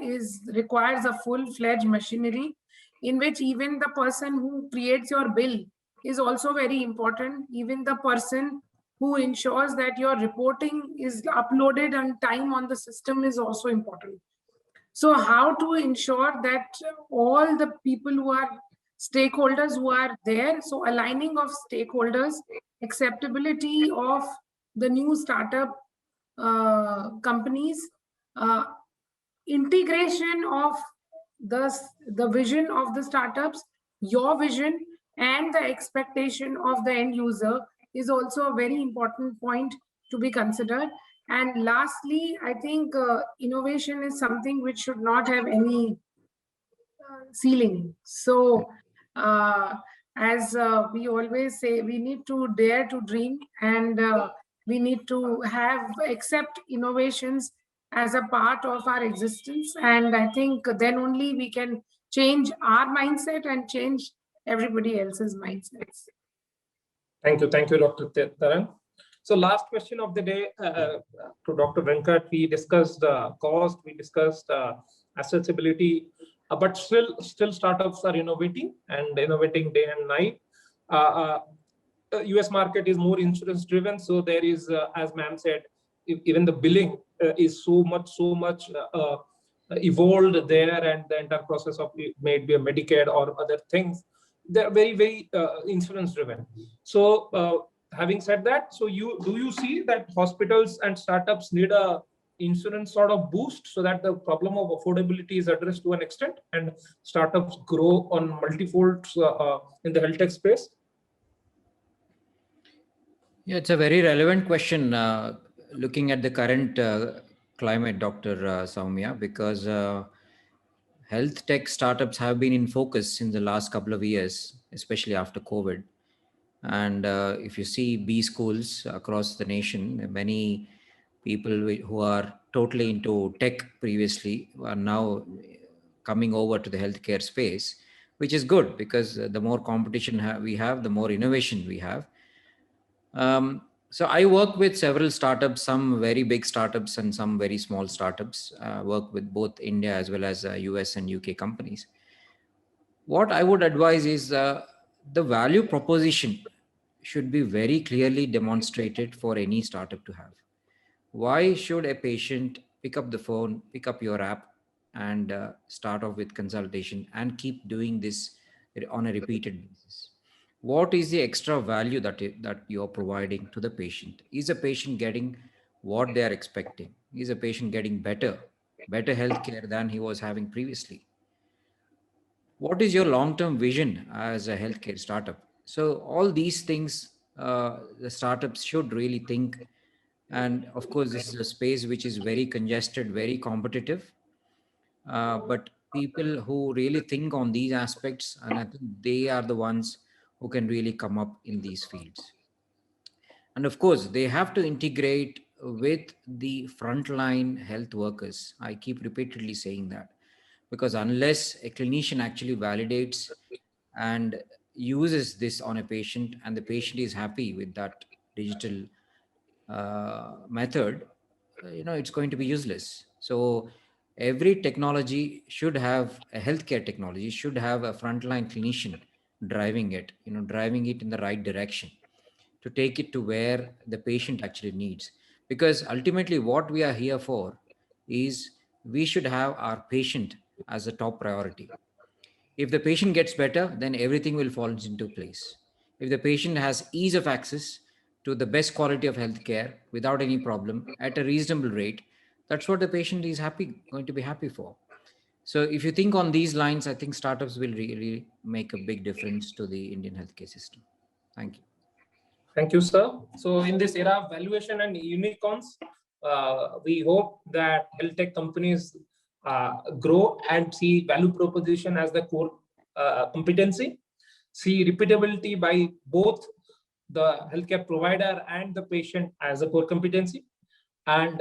requires a full-fledged machinery in which even the person who creates your bill is also very important. Even the person who ensures that your reporting is uploaded on time on the system is also important. So how to ensure that all the people who are stakeholders who are there, so aligning of stakeholders, acceptability of the new startup companies, integration of the vision of the startups, your vision, and the expectation of the end user is also a very important point to be considered. And lastly, I think innovation is something which should not have any ceiling. So as we always say, we need to dare to dream, and we need to accept innovations as a part of our existence. And I think then only we can change our mindset and change everybody else's mindsets. Thank you, Dr. Tarang. So last question of the day to Dr. Venkat. We discussed cost, we discussed accessibility, but still startups are innovating day and night. US market is more insurance driven, so there is, as ma'am said, even the billing is so much evolved there, and the entire process of it may be a Medicaid or other things. They're very insurance driven. So having said that, so do you see that hospitals and startups need a insurance sort of boost so that the problem of affordability is addressed to an extent and startups grow on multifolds in the health tech space? Yeah, it's a very relevant question looking at the current climate, Dr. Soumya, because health tech startups have been in focus in the last couple of years, especially after COVID. And if you see B schools across the nation, many people who are totally into tech previously are now coming over to the healthcare space, which is good because the more competition we have, the more innovation we have. So I work with several startups, some very big startups and some very small startups, work with both India as well as US and UK companies. What I would advise is the value proposition should be very clearly demonstrated for any startup to have. Why should a patient pick up the phone, pick up your app, and start off with consultation and keep doing this on a repeated basis? What is the extra value that you're providing to the patient? Is a patient getting what they are expecting? Is a patient getting better? better healthcare than he was having previously. What is your long-term vision as a healthcare startup? So all these things, the startups should really think. And of course, this is a space which is very congested, very competitive. But people who really think on these aspects, and I think they are the ones who can really come up in these fields. And of course, they have to integrate with the frontline health workers. I keep repeatedly saying that, because unless a clinician actually validates and uses this on a patient, and the patient is happy with that digital method, it's going to be useless. So every technology should have a healthcare technology should have a frontline clinician driving it, driving it in the right direction to take it to where the patient actually needs. Because ultimately, what we are here for is we should have our patient as a top priority. If the patient gets better, then everything will fall into place. If the patient has ease of access to the best quality of healthcare without any problem at a reasonable rate, that's what the patient is going to be happy for. So if you think on these lines, I think startups will really make a big difference to the Indian healthcare system. Thank you. Thank you, sir. So in this era of valuation and unicorns, we hope that health tech companies grow and see value proposition as the core competency, see repeatability by both the healthcare provider and the patient as a core competency, and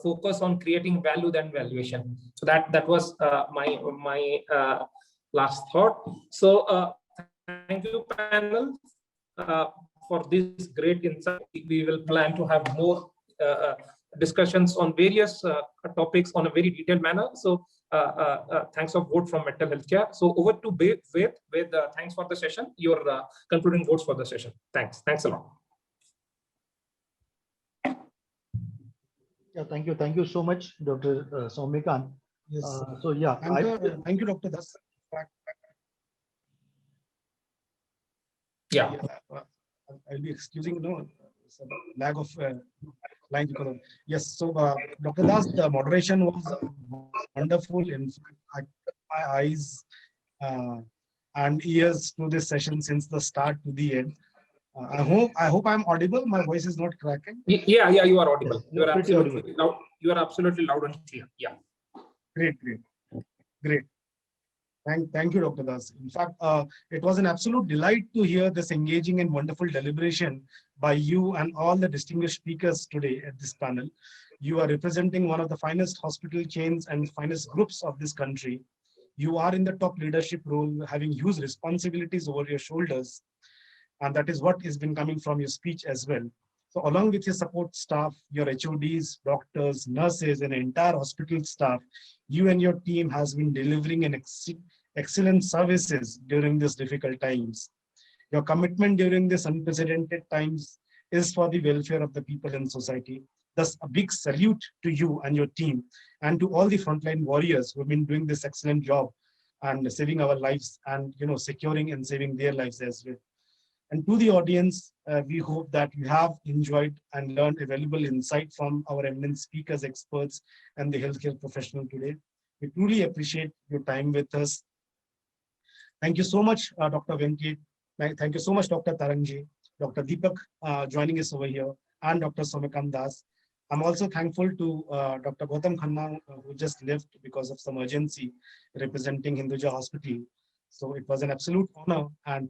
focus on creating value than valuation. So that was my last thought. So thank you, panel, for this great insight. We will plan to have more discussions on various topics on a very detailed manner. So thanks of vote from Mental Healthcare. So over to Ved with thanks for the session. Your concluding votes for the session. Thanks a lot. Yeah, thank you. Thank you so much, Dr. Soumyakant. Yes. So yeah, Thank you, Dr. Das. Yeah. I'll be excusing some lag of line because of, yes. So Dr. Das, the moderation was wonderful. In fact, I put my eyes and ears to this session since the start to the end. I hope I'm audible. My voice is not cracking. Yeah, you are audible. Yes, you're pretty audible. Loud. You are absolutely loud and clear. Yeah. Great. Thank you, Dr. Das. In fact, it was an absolute delight to hear this engaging and wonderful deliberation by you and all the distinguished speakers today at this panel. You are representing one of the finest hospital chains and finest groups of this country. You are in the top leadership role, having huge responsibilities over your shoulders. And that is what has been coming from your speech as well. So along with your support staff, your HODs, doctors, nurses, and entire hospital staff, you and your team has been delivering an excellent services during these difficult times. Your commitment during this unprecedented times is for the welfare of the people and society. Thus, a big salute to you and your team, and to all the frontline warriors who have been doing this excellent job and saving our lives, and securing and saving their lives as well. And to the audience, we hope that you have enjoyed and learned a valuable insight from our eminent speakers, experts, and the healthcare professional today. We truly appreciate your time with us. Thank you so much, Dr. Venkat. Thank you so much, Dr. Tarangji, Dr. Deepak joining us over here, and Dr. Soumyakant Das. I'm also thankful to Dr. Gautam Khanna, who just left because of some urgency, representing Hinduja Hospital. So it was an absolute honor and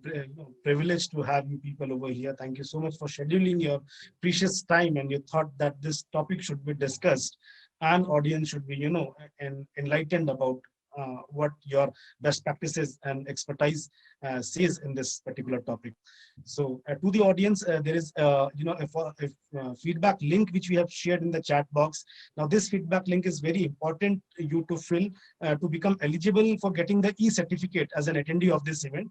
privilege to have you people over here. Thank you so much for scheduling your precious time, and you thought that this topic should be discussed and audience should be, enlightened about what your best practices and expertise says in this particular topic. So to the audience, there is a feedback link which we have shared in the chat box. Now this feedback link is very important you to fill to become eligible for getting the e-certificate as an attendee of this event.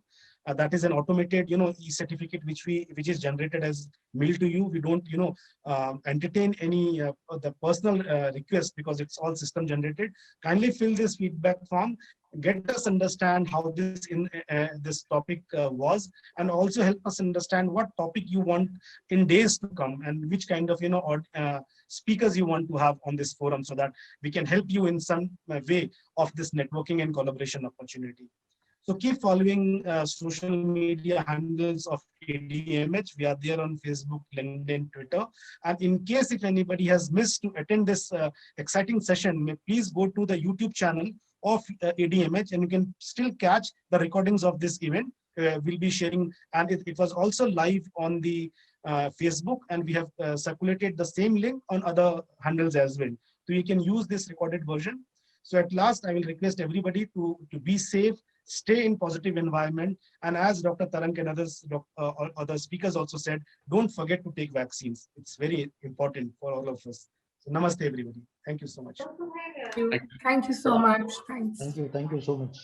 That is an automated, e-certificate which is generated as mail to you. We don't, entertain any the personal request because it's all system generated. Kindly fill this feedback form, get us understand how this topic was, and also help us understand what topic you want in days to come and which kind of speakers you want to have on this forum, so that we can help you in some way of this networking and collaboration opportunity. So keep following social media handles of ADMH. We are there on Facebook, LinkedIn, Twitter. And in case if anybody has missed to attend this exciting session, please go to the YouTube channel of ADMH, and you can still catch the recordings of this event. We'll be sharing, and it was also live on the Facebook, and we have circulated the same link on other handles as well. So you can use this recorded version. So at last, I will request everybody to be safe, stay in positive environment. And as Dr. Tarank and other speakers also said, don't forget to take vaccines. It's very important for all of us. So namaste, everybody. Thank you so much. Thank you so much. Thanks. Thank you so much.